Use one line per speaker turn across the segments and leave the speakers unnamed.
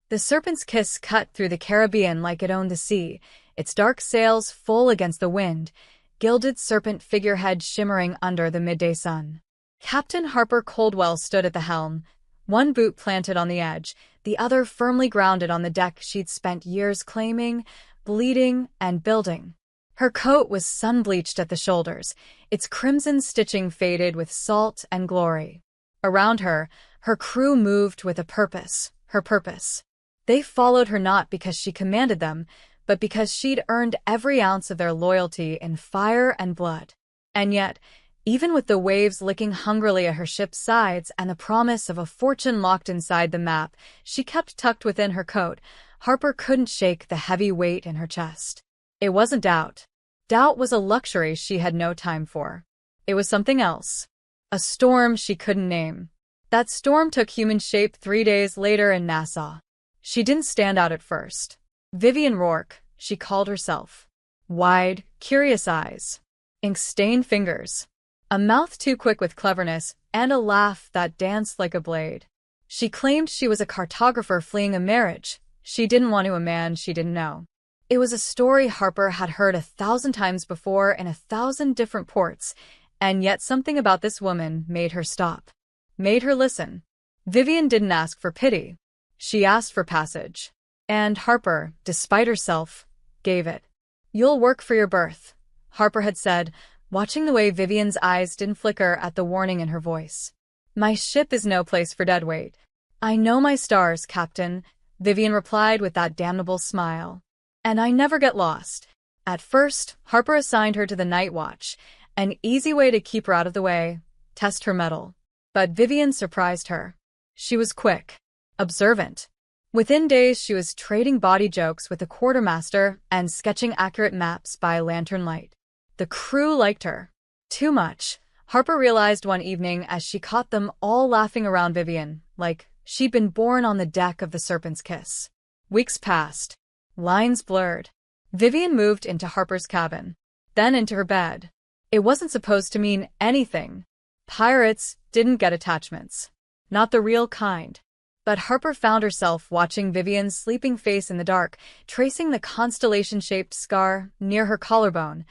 The Serpent's Kiss cut through the Caribbean like it owned the sea, its dark sails full against the wind, gilded serpent figurehead shimmering under the midday sun. Captain Harper Coldwell stood at the helm, one boot planted on the edge, the other firmly grounded on the deck she'd spent years claiming, bleeding, and building. Her coat was sun-bleached at the shoulders, its crimson stitching faded with salt and glory. Around her, her crew moved with a purpose, her purpose. They followed her not because she commanded them, but because she'd earned every ounce of their loyalty in fire and blood. And yet, even with the waves licking hungrily at her ship's sides and the promise of a fortune locked inside the map she kept tucked within her coat, Harper couldn't shake the heavy weight in her chest. It wasn't doubt. Doubt was a luxury she had no time for. It was something else. A storm she couldn't name. That storm took human shape 3 days later in Nassau. She didn't stand out at first. Vivian Rourke, she called herself. Wide, curious eyes. Ink-stained fingers. A mouth too quick with cleverness, and a laugh that danced like a blade. She claimed she was a cartographer fleeing a marriage. She didn't want to a man she didn't know. It was a story Harper had heard 1,000 times before in 1,000 different ports, and yet something about this woman made her stop. Made her listen. Vivian didn't ask for pity. She asked for passage. And Harper, despite herself, gave it. "You'll work for your berth," Harper had said, watching the way Vivian's eyes didn't flicker at the warning in her voice. "My ship is no place for deadweight." "I know my stars, Captain," Vivian replied with that damnable smile. "And I never get lost." At first, Harper assigned her to the night watch, an easy way to keep her out of the way, test her mettle. But Vivian surprised her. She was quick. Observant. Within days, she was trading body jokes with the quartermaster and sketching accurate maps by lantern light. The crew liked her. Too much, Harper realized one evening as she caught them all laughing around Vivian, like she'd been born on the deck of the Serpent's Kiss. Weeks passed. Lines blurred. Vivian moved into Harper's cabin, then into her bed. It wasn't supposed to mean anything. Pirates didn't get attachments. Not the real kind. But Harper found herself watching Vivian's sleeping face in the dark, tracing the constellation-shaped scar near her collarbone,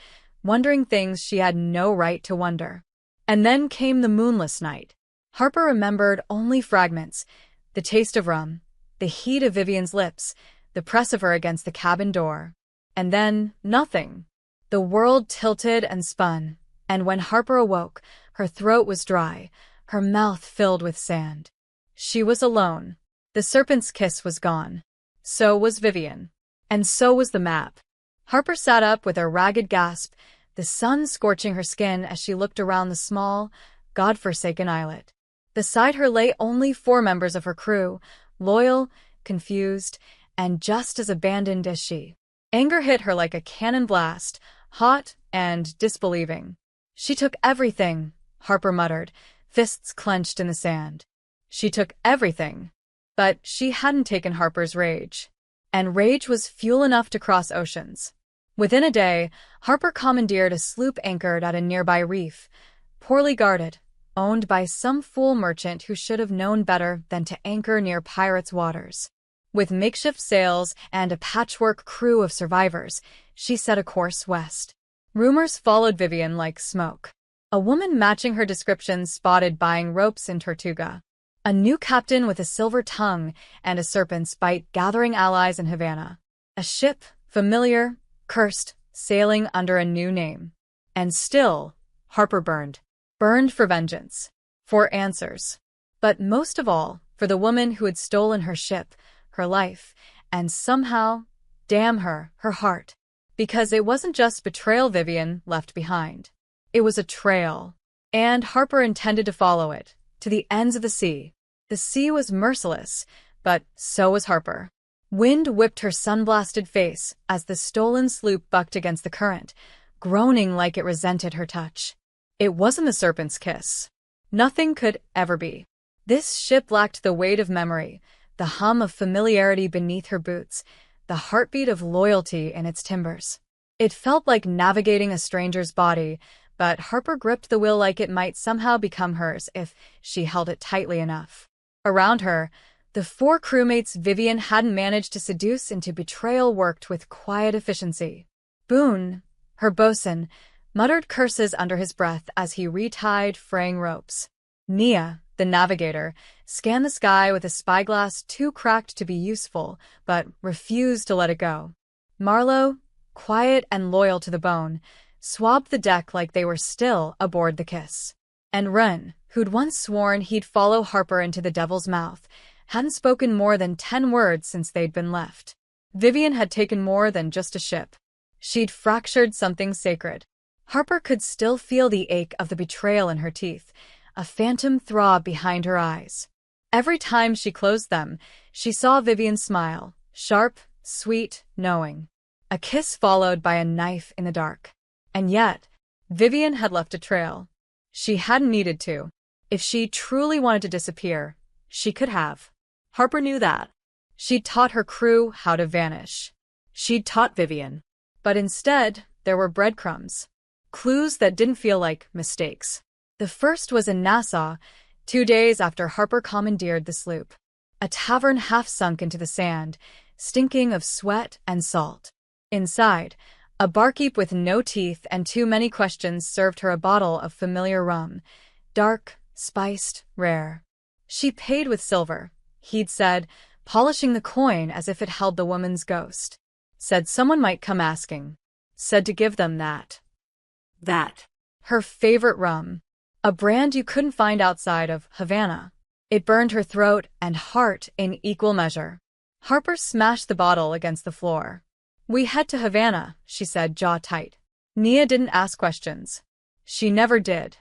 wondering things she had no right to wonder. And then came the moonless night. Harper remembered only fragments, the taste of rum, the heat of Vivian's lips, the press of her against the cabin door. And then, nothing. The world tilted and spun, and when Harper awoke, her throat was dry, her mouth filled with sand. She was alone. The Serpent's Kiss was gone. So was Vivian. And so was the map. Harper sat up with a ragged gasp, the sun scorching her skin as she looked around the small, God-forsaken islet. Beside her lay only 4 members of her crew, loyal, confused, and just as abandoned as she. Anger hit her like a cannon blast, hot and disbelieving. "She took everything," Harper muttered, fists clenched in the sand. She took everything. But she hadn't taken Harper's rage. And rage was fuel enough to cross oceans. Within a day, Harper commandeered a sloop anchored at a nearby reef, poorly guarded, owned by some fool merchant who should have known better than to anchor near pirates' waters. With makeshift sails and a patchwork crew of survivors, she set a course west. Rumors followed Vivian like smoke. A woman matching her description spotted buying ropes in Tortuga. A new captain with a silver tongue and a serpent's bite gathering allies in Havana. A ship, familiar, cursed, sailing under a new name. And still, Harper burned. Burned for vengeance. For answers. But most of all, for the woman who had stolen her ship, her life, and somehow, damn her, her heart. Because it wasn't just betrayal Vivian left behind. It was a trail. And Harper intended to follow it, to the ends of the sea. The sea was merciless, but so was Harper. Wind whipped her sun-blasted face as the stolen sloop bucked against the current, groaning like it resented her touch. It wasn't the Serpent's Kiss. Nothing could ever be. This ship lacked the weight of memory, the hum of familiarity beneath her boots, the heartbeat of loyalty in its timbers. It felt like navigating a stranger's body, but Harper gripped the wheel like it might somehow become hers if she held it tightly enough. Around her, The 4 crewmates Vivian hadn't managed to seduce into betrayal worked with quiet efficiency. Boone, her bosun, muttered curses under his breath as he retied fraying ropes. Nia, the navigator, scanned the sky with a spyglass too cracked to be useful, but refused to let it go. Marlowe, quiet and loyal to the bone, swabbed the deck like they were still aboard the Kiss. And Wren, who'd once sworn he'd follow Harper into the Devil's Mouth, hadn't spoken more than 10 words since they'd been left. Vivian had taken more than just a ship. She'd fractured something sacred. Harper could still feel the ache of the betrayal in her teeth, a phantom throb behind her eyes. Every time she closed them, she saw Vivian smile, sharp, sweet, knowing. A kiss followed by a knife in the dark. And yet, Vivian had left a trail. She hadn't needed to. If she truly wanted to disappear, she could have. Harper knew that. She'd taught her crew how to vanish. She'd taught Vivian. But instead, there were breadcrumbs. Clues that didn't feel like mistakes. The first was in Nassau, 2 days after Harper commandeered the sloop. A tavern half sunk into the sand, stinking of sweat and salt. Inside, a barkeep with no teeth and too many questions served her a bottle of familiar rum. Dark, spiced, rare. She paid with silver, he'd said, polishing the coin as if it held the woman's ghost. Said someone might come asking. Said to give them that. Her favorite rum. A brand you couldn't find outside of Havana. It burned her throat and heart in equal measure. Harper smashed the bottle against the floor. "We head to Havana," she said, jaw tight. Nia didn't ask questions. She never did.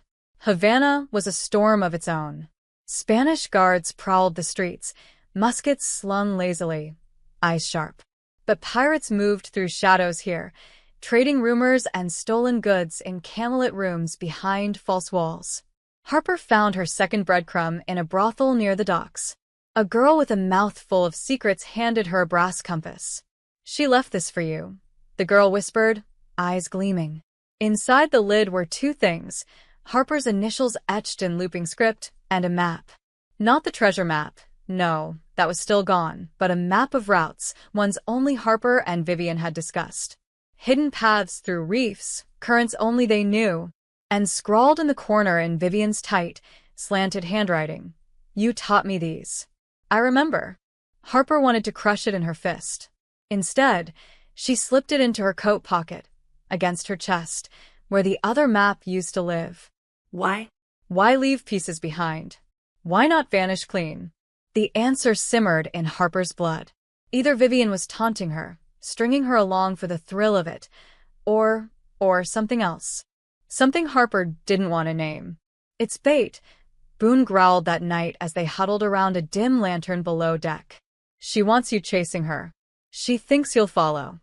Havana was a storm of its own. Spanish guards prowled the streets, muskets slung lazily, eyes sharp. But pirates moved through shadows here, trading rumors and stolen goods in candlelit rooms behind false walls. Harper found her second breadcrumb in a brothel near the docks. A girl with a mouth full of secrets handed her a brass compass. "She left this for you," the girl whispered, eyes gleaming. Inside the lid were 2 things, Harper's initials etched in looping script, and a map. Not the treasure map, no, that was still gone, but a map of routes, ones only Harper and Vivian had discussed. Hidden paths through reefs, currents only they knew, and scrawled in the corner in Vivian's tight, slanted handwriting. "You taught me these." "I remember." Harper wanted to crush it in her fist. Instead, she slipped it into her coat pocket, against her chest, where the other map used to live.
Why?
Why leave pieces behind? Why not vanish clean? The answer simmered in Harper's blood. Either Vivian was taunting her, stringing her along for the thrill of it, or something else. Something Harper didn't want to name. "It's bait," Boone growled that night as they huddled around a dim lantern below deck. "She wants you chasing her. She thinks you'll follow."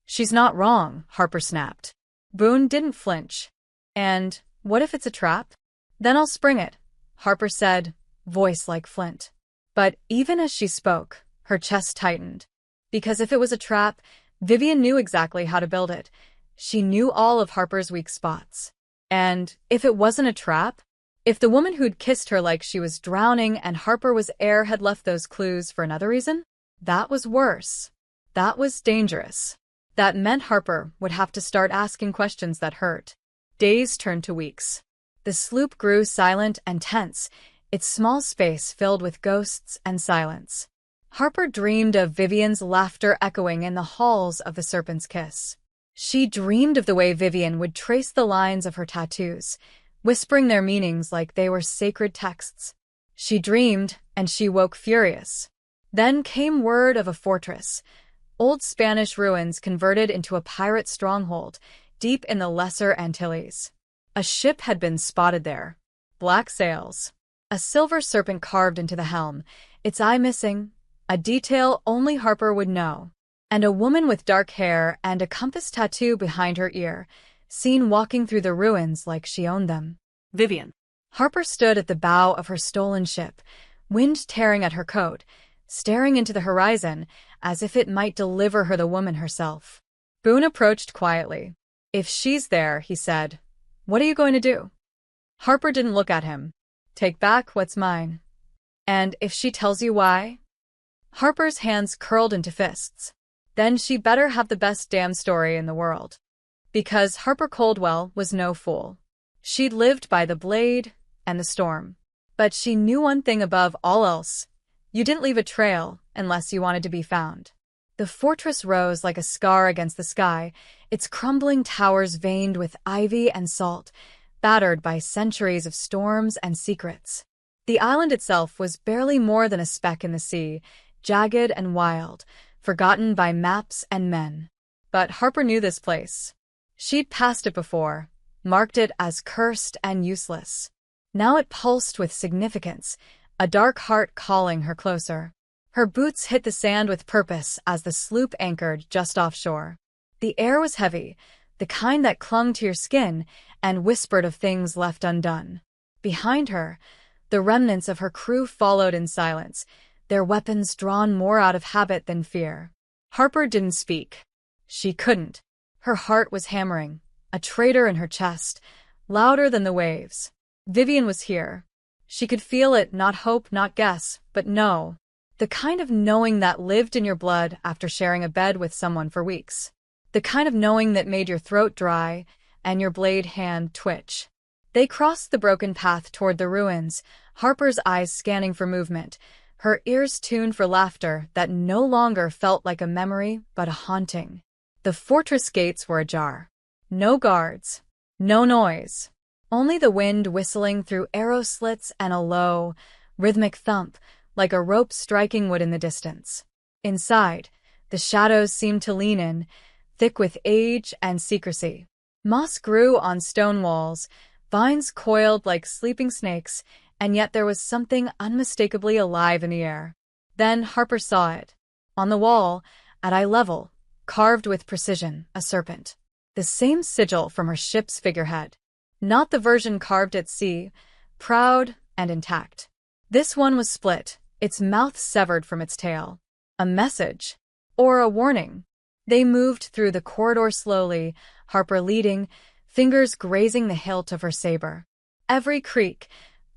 "She's not wrong," Harper snapped. Boone didn't flinch. "And what if it's a trap? Then I'll spring it," Harper said, voice like flint. But even as she spoke, her chest tightened. Because if it was a trap, Vivian knew exactly how to build it. She knew all of Harper's weak spots. And if it wasn't a trap, if the woman who'd kissed her like she was drowning and Harper was air had left those clues for another reason, that was worse. That was dangerous. That meant Harper would have to start asking questions that hurt. Days turned to weeks. The sloop grew silent and tense, its small space filled with ghosts and silence. Harper dreamed of Vivian's laughter echoing in the halls of the Serpent's Kiss. She dreamed of the way Vivian would trace the lines of her tattoos, whispering their meanings like they were sacred texts. She dreamed, and she woke furious. Then came word of a fortress, old Spanish ruins converted into a pirate stronghold, deep in the Lesser Antilles. A ship had been spotted there. Black sails. A silver serpent carved into the helm, its eye missing, a detail only Harper would know. And a woman with dark hair and a compass tattoo behind her ear, seen walking through the ruins like she owned them.
Vivian.
Harper stood at the bow of her stolen ship, wind tearing at her coat, staring into the horizon as if it might deliver her the woman herself. Boone approached quietly. "If she's there," he said, "what are you going to do?" Harper didn't look at him. "Take back what's mine." And if she tells you why? Harper's hands curled into fists. Then she better have the best damn story in the world. Because Harper Coldwell was no fool. She'd lived by the blade and the storm. But she knew one thing above all else. You didn't leave a trail unless you wanted to be found. The fortress rose like a scar against the sky, its crumbling towers veined with ivy and salt, battered by centuries of storms and secrets. The island itself was barely more than a speck in the sea, jagged and wild, forgotten by maps and men. But Harper knew this place. She'd passed it before, marked it as cursed and useless. Now it pulsed with significance, a dark heart calling her closer. Her boots hit the sand with purpose as the sloop anchored just offshore. The air was heavy, the kind that clung to your skin and whispered of things left undone. Behind her, the remnants of her crew followed in silence, their weapons drawn more out of habit than fear. Harper didn't speak. She couldn't. Her heart was hammering, a traitor in her chest, louder than the waves. Vivian was here. She could feel it, not hope, not guess, but know. The kind of knowing that lived in your blood after sharing a bed with someone for weeks. The kind of knowing that made your throat dry and your blade hand twitch. They crossed the broken path toward the ruins, Harper's eyes scanning for movement, her ears tuned for laughter that no longer felt like a memory but a haunting. The fortress gates were ajar. No guards. No noise. Only the wind whistling through arrow slits and a low, rhythmic thump, like a rope striking wood in the distance. Inside, the shadows seemed to lean in, thick with age and secrecy. Moss grew on stone walls, vines coiled like sleeping snakes, and yet there was something unmistakably alive in the air. Then Harper saw it. On the wall, at eye level, carved with precision, a serpent. The same sigil from her ship's figurehead. Not the version carved at sea, proud and intact. This one was split, its mouth severed from its tail. A message. Or a warning. They moved through the corridor slowly, Harper leading, fingers grazing the hilt of her saber. Every creak,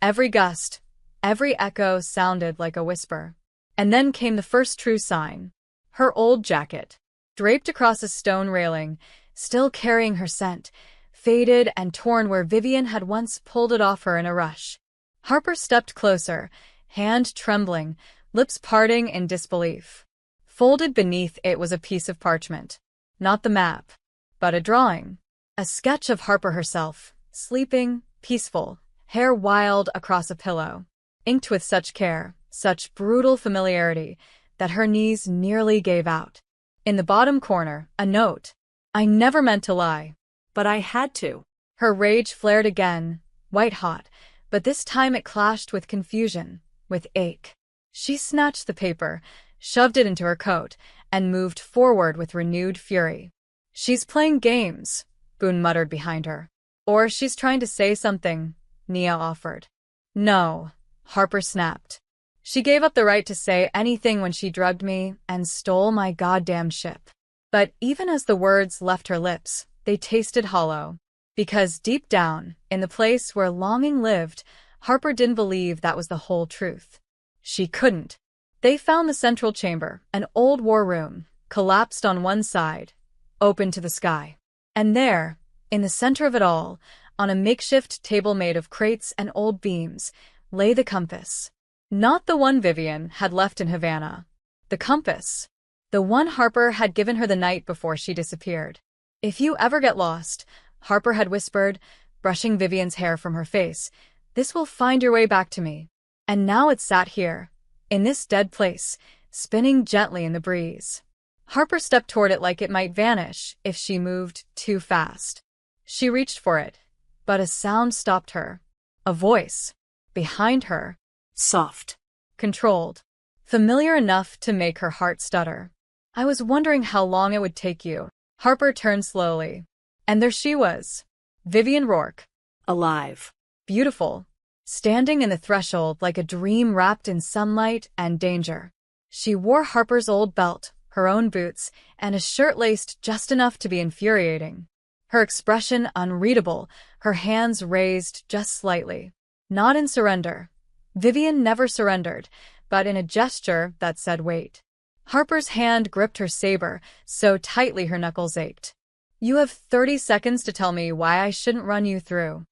every gust, every echo sounded like a whisper. And then came the first true sign. Her old jacket. Draped across a stone railing, still carrying her scent, faded and torn where Vivian had once pulled it off her in a rush. Harper stepped closer, hand trembling, lips parting in disbelief. Folded beneath it was a piece of parchment. Not the map, but a drawing. A sketch of Harper herself, sleeping, peaceful, hair wild across a pillow. Inked with such care, such brutal familiarity, that her knees nearly gave out. In the bottom corner, a note. I never meant to lie. But I had to. Her rage flared again, white-hot, but this time it clashed with confusion, with ache. She snatched the paper, shoved it into her coat, and moved forward with renewed fury. She's playing games, Boone muttered behind her. Or she's trying to say something, Nia offered. No, Harper snapped. She gave up the right to say anything when she drugged me and stole my goddamn ship. But even as the words left her lips, they tasted hollow. Because deep down, in the place where longing lived, Harper didn't believe that was the whole truth. She couldn't. They found the central chamber, an old war room, collapsed on one side, open to the sky. And there, in the center of it all, on a makeshift table made of crates and old beams, lay the compass. Not the one Vivian had left in Havana. The compass. The one Harper had given her the night before she disappeared. If you ever get lost, Harper had whispered, brushing Vivian's hair from her face, this will find your way back to me. And now it sat here, in this dead place, spinning gently in the breeze. Harper stepped toward it like it might vanish if she moved too fast. She reached for it, but a sound stopped her. A voice. Behind her. Soft. Controlled. Familiar enough to make her heart stutter. I was wondering how long it would take you. Harper turned slowly. And there she was. Vivian Rourke. Alive. Beautiful. Standing in the threshold like a dream wrapped in sunlight and danger. She wore Harper's old belt, her own boots, and a shirt laced just enough to be infuriating. Her expression unreadable, her hands raised just slightly. Not in surrender, Vivian never surrendered, but in a gesture that said wait. Harper's hand gripped her saber so tightly her knuckles ached. You have 30 seconds to tell me why I shouldn't run you through.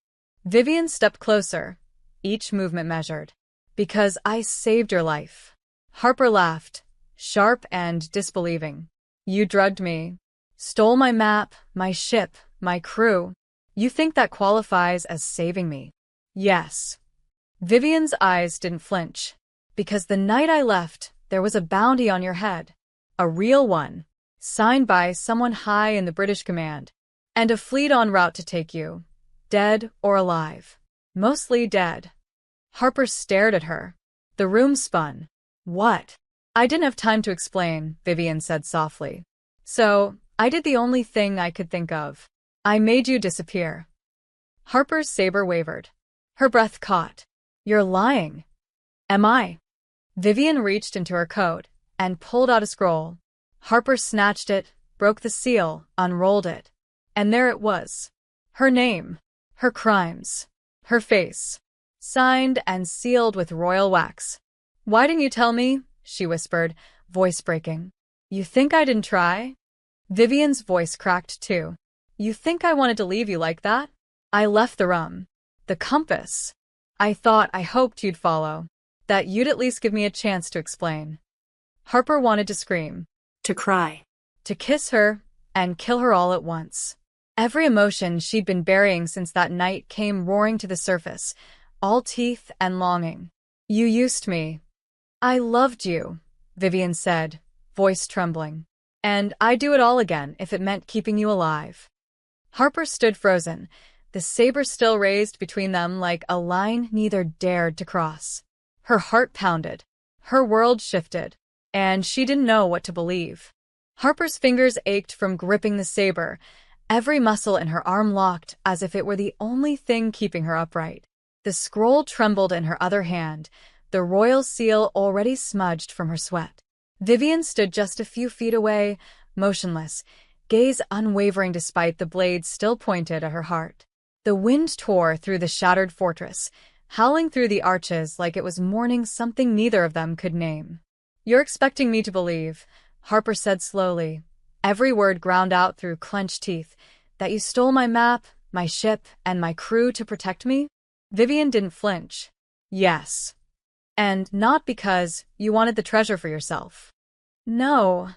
Vivian stepped closer, each movement measured. Because I saved your life. Harper laughed, sharp and disbelieving. You drugged me. Stole my map, my ship, my crew. You think that qualifies as saving me? Yes. Vivian's eyes didn't flinch. Because the night I left, there was a bounty on your head. A real one. Signed by someone high in the British command. And a fleet en route to take you. Dead or alive. Mostly dead. Harper stared at her. The room spun. What? I didn't have time to explain, Vivian said softly. So, I did the only thing I could think of. I made you disappear. Harper's saber wavered. Her breath caught. You're lying. Am I? Vivian reached into her coat and pulled out a scroll. Harper snatched it, broke the seal, unrolled it. And there it was. Her name. Her crimes. Her face. Signed and sealed with royal wax. Why didn't you tell me? She whispered, voice breaking. You think I didn't try? Vivian's voice cracked too. You think I wanted to leave you like that? I left the rum. The compass. I hoped you'd follow. That you'd at least give me a chance to explain. Harper wanted to scream.
To cry.
To kiss her and kill her all at once. Every emotion she'd been burying since that night came roaring to the surface, all teeth and longing. You used me. I loved you, Vivian said, voice trembling. And I'd do it all again if it meant keeping you alive. Harper stood frozen, the saber still raised between them like a line neither dared to cross. Her heart pounded. Her world shifted. And she didn't know what to believe. Harper's fingers ached from gripping the saber, every muscle in her arm locked as if it were the only thing keeping her upright. The scroll trembled in her other hand, the royal seal already smudged from her sweat. Vivian stood just a few feet away, motionless, gaze unwavering despite the blade still pointed at her heart. The wind tore through the shattered fortress, howling through the arches like it was mourning something neither of them could name. You're expecting me to believe, Harper said slowly, every word ground out through clenched teeth, that you stole my map, my ship, and my crew to protect me? Vivian didn't flinch. Yes. And not because you wanted the treasure for yourself. No.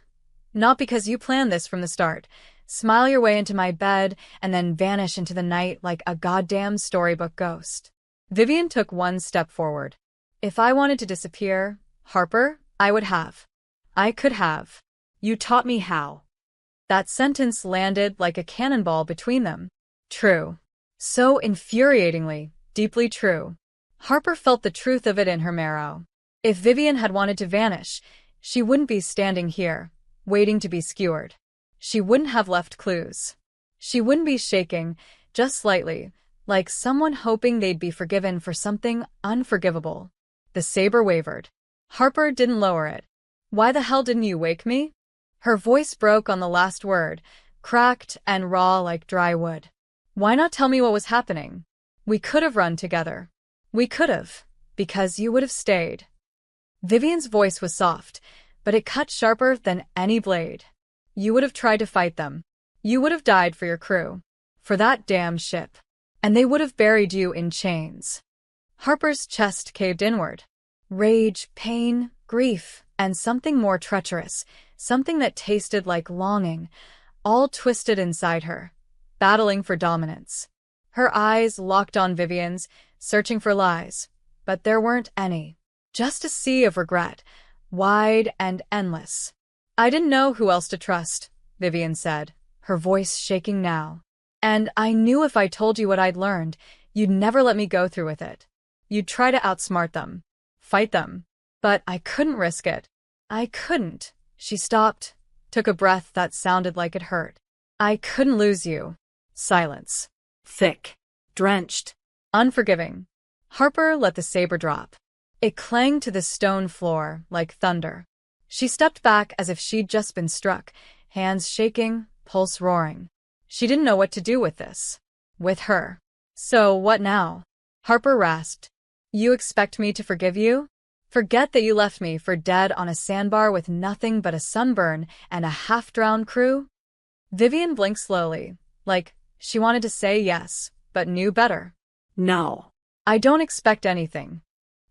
Not because you planned this from the start. Smile your way into my bed and then vanish into the night like a goddamn storybook ghost. Vivian took one step forward. If I wanted to disappear, Harper, I would have. I could have. You taught me how. That sentence landed like a cannonball between them. True. So infuriatingly, deeply true. Harper felt the truth of it in her marrow. If Vivian had wanted to vanish, she wouldn't be standing here, waiting to be skewered. She wouldn't have left clues. She wouldn't be shaking, just slightly, like someone hoping they'd be forgiven for something unforgivable. The saber wavered. Harper didn't lower it. Why the hell didn't you wake me? Her voice broke on the last word, cracked and raw like dry wood. Why not tell me what was happening? We could have run together. We could have, because you would have stayed. Vivian's voice was soft, but it cut sharper than any blade. You would have tried to fight them. You would have died for your crew. For that damn ship. And they would have buried you in chains. Harper's chest caved inward. Rage, pain, grief, and something more treacherous, something that tasted like longing, all twisted inside her, battling for dominance. Her eyes locked on Vivian's, searching for lies, but there weren't any. Just a sea of regret, wide and endless. I didn't know who else to trust, Vivian said, her voice shaking now. And I knew if I told you what I'd learned, you'd never let me go through with it. You'd try to outsmart them, fight them. But I couldn't risk it. I couldn't. She stopped, took a breath that sounded like it hurt. I couldn't lose you. Silence. Thick. Drenched. Unforgiving. Harper let the saber drop. It clanged to the stone floor like thunder. She stepped back as if she'd just been struck, hands shaking, pulse roaring. She didn't know what to do with this. With her. So what now? Harper rasped. You expect me to forgive you? Forget that you left me for dead on a sandbar with nothing but a sunburn and a half-drowned crew? Vivian blinked slowly, like she wanted to say yes, but knew better.
No.
I don't expect anything.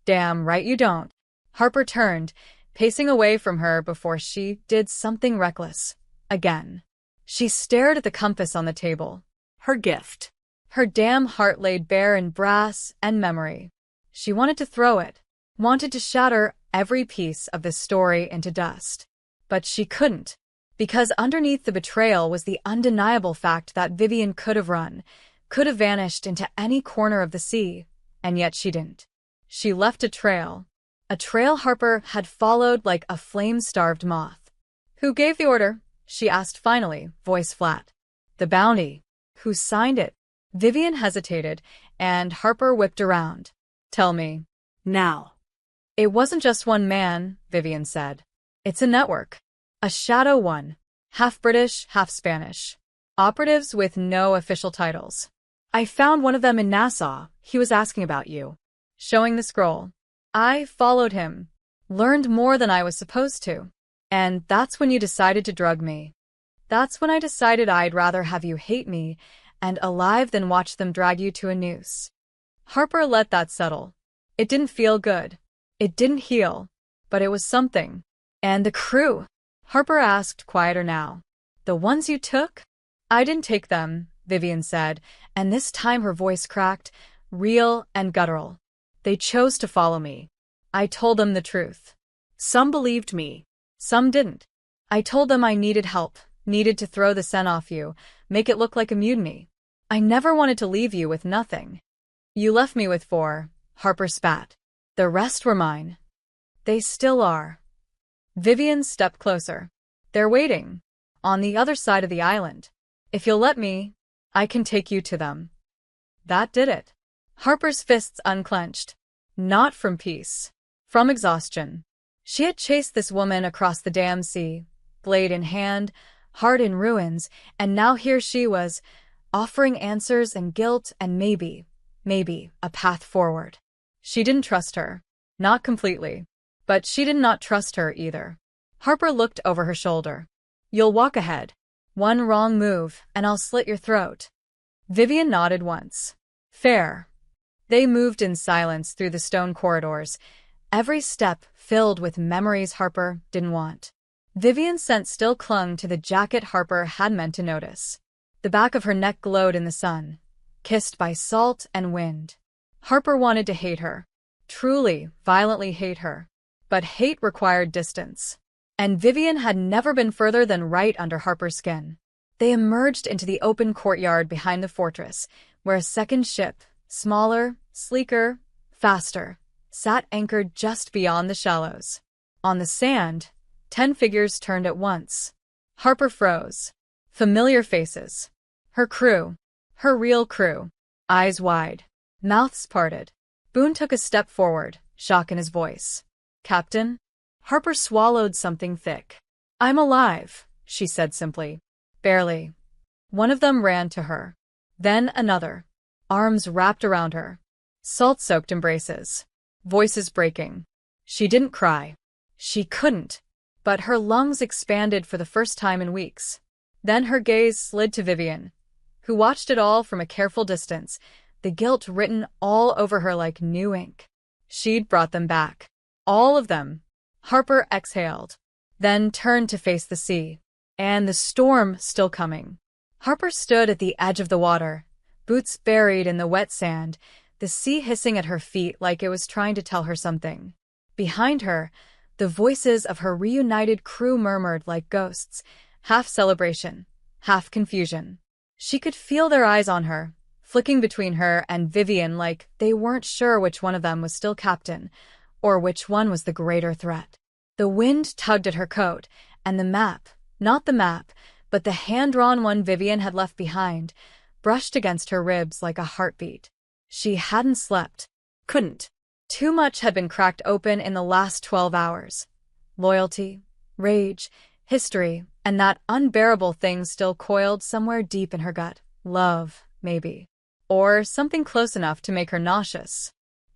Damn right you don't. Harper turned, pacing away from her before she did something reckless. Again. She stared at the compass on the table.
Her gift.
Her damn heart laid bare in brass and memory. She wanted to throw it, wanted to shatter every piece of this story into dust. But she couldn't, because underneath the betrayal was the undeniable fact that Vivian could have run, could have vanished into any corner of the sea, and yet she didn't. She left a trail Harper had followed like a flame-starved moth. Who gave the order? She asked finally, voice flat. The bounty. Who signed it? Vivian hesitated, and Harper whipped around. Tell me.
Now.
It wasn't just one man, Vivian said. It's a network. A shadow one. Half British, half Spanish. Operatives with no official titles. I found one of them in Nassau. He was asking about you. Showing the scroll. I followed him. Learned more than I was supposed to. And that's when you decided to drug me. That's when I decided I'd rather have you hate me and alive than watch them drag you to a noose. Harper let that settle. It didn't feel good. It didn't heal. But it was something. And the crew? Harper asked, quieter now. The ones you took? I didn't take them, Vivian said, and this time her voice cracked, real and guttural. They chose to follow me. I told them the truth. Some believed me. Some didn't. I told them I needed help, needed to throw the scent off you, make it look like a mutiny. I never wanted to leave you with nothing. You left me with 4, Harper spat. The rest were mine. They still are. Vivian stepped closer. They're waiting. On the other side of the island. If you'll let me, I can take you to them. That did it. Harper's fists unclenched. Not from peace. From exhaustion. She had chased this woman across the damn sea, blade in hand, heart in ruins, and now here she was, offering answers and guilt and maybe, a path forward. She didn't trust her. Not completely. But she did not trust her either. Harper looked over her shoulder. You'll walk ahead. One wrong move, and I'll slit your throat. Vivian nodded once. Fair. They moved in silence through the stone corridors, every step filled with memories Harper didn't want. Vivian's scent still clung to the jacket Harper had meant to notice. The back of her neck glowed in the sun, kissed by salt and wind. Harper wanted to hate her. Truly, violently hate her. But hate required distance. And Vivian had never been further than right under Harper's skin. They emerged into the open courtyard behind the fortress, where a second ship, smaller, sleeker, faster, sat anchored just beyond the shallows. On the sand, 10 figures turned at once. Harper froze. Familiar faces. Her crew. Her real crew. Eyes wide. Mouths parted. Boone took a step forward, shock in his voice. Captain? Harper swallowed something thick. I'm alive, she said simply. Barely. One of them ran to her. Then another. Arms wrapped around her. Salt-soaked embraces. Voices breaking. She didn't cry. She couldn't. But her lungs expanded for the first time in weeks. Then her gaze slid to Vivian, who watched it all from a careful distance, the guilt written all over her like new ink. She'd brought them back. All of them. Harper exhaled, then turned to face the sea. And the storm still coming. Harper stood at the edge of the water, boots buried in the wet sand, the sea hissing at her feet like it was trying to tell her something. Behind her, the voices of her reunited crew murmured like ghosts, half celebration, half confusion. She could feel their eyes on her, flicking between her and Vivian like they weren't sure which one of them was still captain, or which one was the greater threat. The wind tugged at her coat, and the map, not the map, but the hand-drawn one Vivian had left behind, brushed against her ribs like a heartbeat. She hadn't slept. Couldn't. Too much had been cracked open in the last 12 hours. Loyalty, rage, history, and that unbearable thing still coiled somewhere deep in her gut. Love, maybe. Or something close enough to make her nauseous.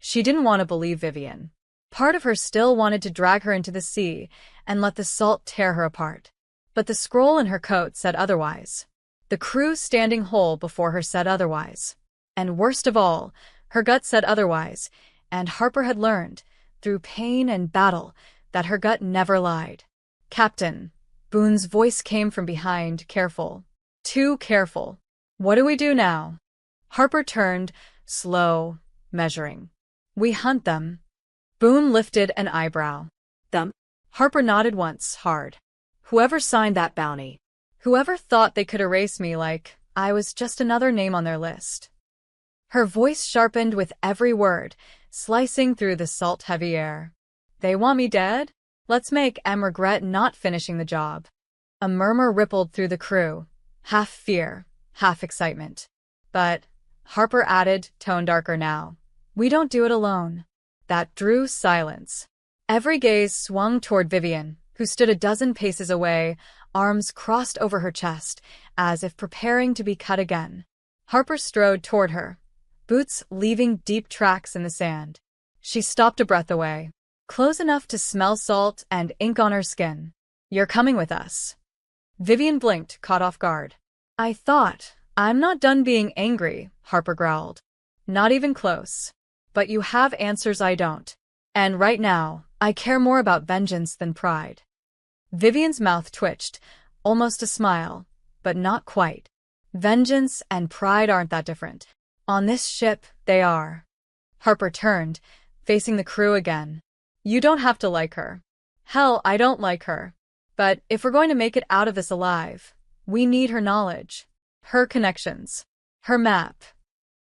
She didn't want to believe Vivian. Part of her still wanted to drag her into the sea and let the salt tear her apart. But the scroll in her coat said otherwise. The crew standing whole before her said otherwise. And worst of all, her gut said otherwise, and Harper had learned, through pain and battle, that her gut never lied. "Captain," Boone's voice came from behind, careful. Too careful. "What do we do now?" Harper turned, slow, measuring. "We hunt them." Boone lifted an eyebrow.
Them?
Harper nodded once, hard. "Whoever signed that bounty. Whoever thought they could erase me like I was just another name on their list." Her voice sharpened with every word, slicing through the salt-heavy air. "They want me dead? Let's make 'em regret not finishing the job." A murmur rippled through the crew, half fear, half excitement. "But," Harper added, tone darker now, "we don't do it alone." That drew silence. Every gaze swung toward Vivian, who stood a dozen paces away, arms crossed over her chest, as if preparing to be cut again. Harper strode toward her, boots leaving deep tracks in the sand. She stopped a breath away, close enough to smell salt and ink on her skin. "You're coming with us." Vivian blinked, caught off guard. "I'm not done being angry," Harper growled. "Not even close. But you have answers I don't. And right now, I care more about vengeance than pride." Vivian's mouth twitched, almost a smile, but not quite. "Vengeance and pride aren't that different. On this ship, they are." Harper turned, facing the crew again. "You don't have to like her. Hell, I don't like her. But if we're going to make it out of this alive, we need her knowledge, her connections, her map."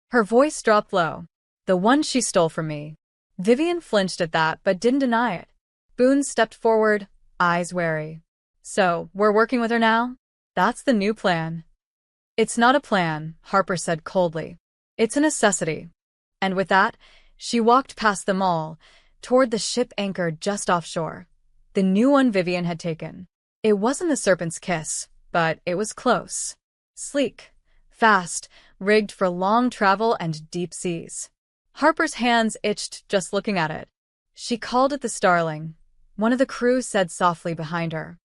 Her voice dropped low. "The one she stole from me." Vivian flinched at that but didn't deny it. Boone stepped forward, eyes wary. "So, we're working with her now? That's the new plan." "It's not a plan," Harper said coldly. "It's a necessity." And with that, she walked past them all, toward the ship anchored just offshore. The new one Vivian had taken. It wasn't the Serpent's Kiss, but it was close. Sleek, fast, rigged for long travel and deep seas. Harper's hands itched just looking at it. She called it the Starling. One of the crew said softly behind her.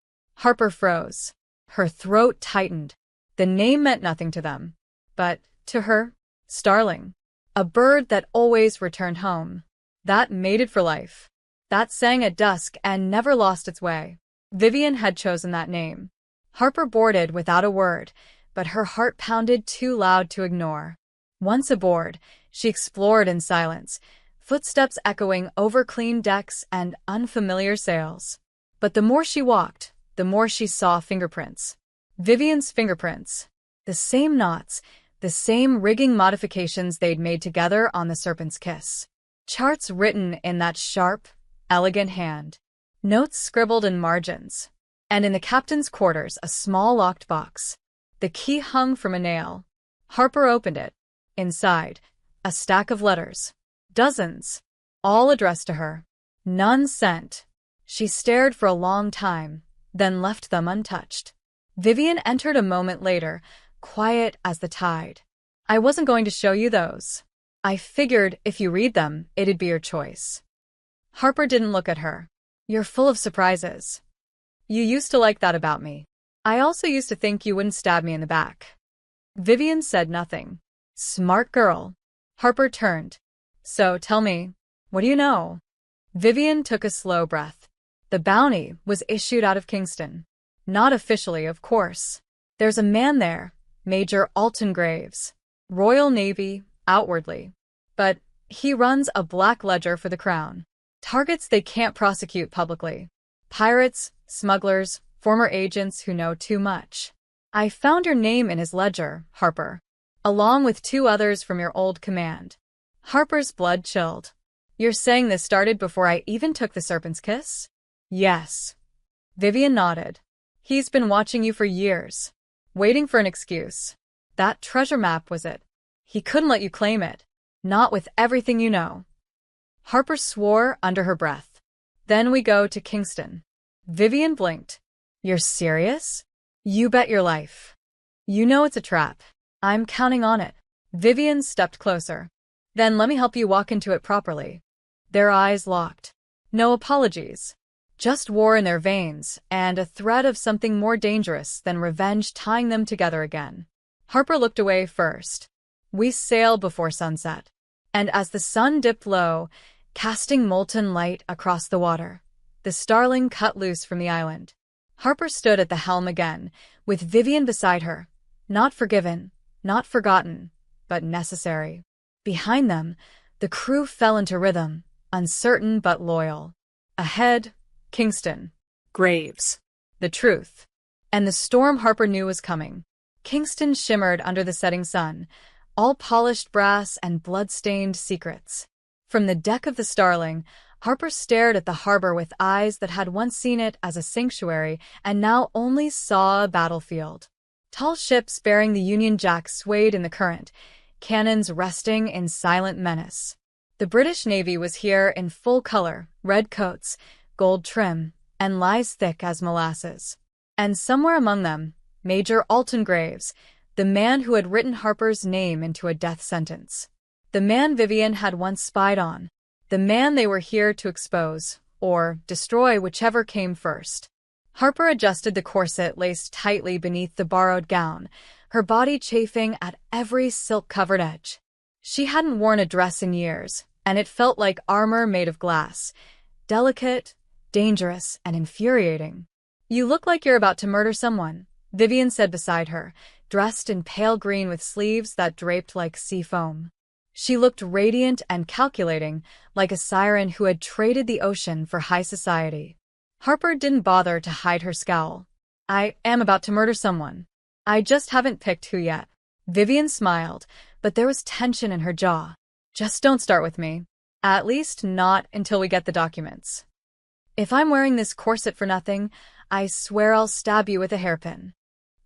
Harper froze. Her throat tightened. The name meant nothing to them. But, to her, Starling. A bird that always returned home. That mated for life. That sang at dusk and never lost its way. Vivian had chosen that name. Harper boarded without a word, but her heart pounded too loud to ignore. Once aboard, she explored in silence, footsteps echoing over clean decks and unfamiliar sails. But the more she walked, the more she saw fingerprints. Vivian's fingerprints. The same knots, the same rigging modifications they'd made together on the Serpent's Kiss. Charts written in that sharp, elegant hand. Notes scribbled in margins. And in the captain's quarters, a small locked box. The key hung from a nail. Harper opened it. Inside, a stack of letters. Dozens. All addressed to her. None sent. She stared for a long time, then left them untouched. Vivian entered a moment later, quiet as the tide. "I wasn't going to show you those. I figured if you read them, it'd be your choice." Harper didn't look at her. "You're full of surprises. You used to like that about me. I also used to think you wouldn't stab me in the back." Vivian said nothing. Smart girl. Harper turned. "So, tell me, what do you know?" Vivian took a slow breath. "The bounty was issued out of Kingston. Not officially, of course. There's a man there, Major Alton Graves. Royal Navy, outwardly. But he runs a black ledger for the Crown. Targets they can't prosecute publicly. Pirates, smugglers, former agents who know too much. I found your name in his ledger, Harper, along with 2 others from your old command." Harper's blood chilled. "You're saying this started before I even took the Serpent's Kiss?" "Yes." Vivian nodded. "He's been watching you for years, waiting for an excuse. That treasure map was it. He couldn't let you claim it. Not with everything you know." Harper swore under her breath. "Then we go to Kingston." Vivian blinked. "You're serious?" "You bet your life. You know it's a trap. I'm counting on it." Vivian stepped closer. Then let me help you walk into it properly. Their eyes locked. No apologies. Just war in their veins, and a thread of something more dangerous than revenge tying them together again. Harper looked away first. We sail before sunset. And as the sun dipped low, casting molten light across the water, the starling cut loose from the island. Harper stood at the helm again, with Vivian beside her. Not forgiven, not forgotten, but necessary. Behind them, the crew fell into rhythm, uncertain but loyal. Ahead, Kingston.
Graves.
The truth. And the storm Harper knew was coming. Kingston shimmered under the setting sun, all polished brass and blood-stained secrets. From the deck of the Starling, Harper stared at the harbor with eyes that had once seen it as a sanctuary and now only saw a battlefield. Tall ships bearing the Union Jack swayed in the current, cannons resting in silent menace. The British Navy was here in full color, red coats, gold trim, and lies thick as molasses. And somewhere among them, Major Alton Graves, the man who had written Harper's name into a death sentence. The man Vivian had once spied on. The man they were here to expose, or destroy, whichever came first. Harper adjusted the corset laced tightly beneath the borrowed gown, her body chafing at every silk-covered edge. She hadn't worn a dress in years, and it felt like armor made of glass, delicate, dangerous, and infuriating. You look like you're about to murder someone, Vivian said beside her, dressed in pale green with sleeves that draped like sea foam. She looked radiant and calculating, like a siren who had traded the ocean for high society. Harper didn't bother to hide her scowl. I am about to murder someone. I just haven't picked who yet. Vivian smiled, but there was tension in her jaw. Just don't start with me. At least not until we get the documents. If I'm wearing this corset for nothing, I swear I'll stab you with a hairpin.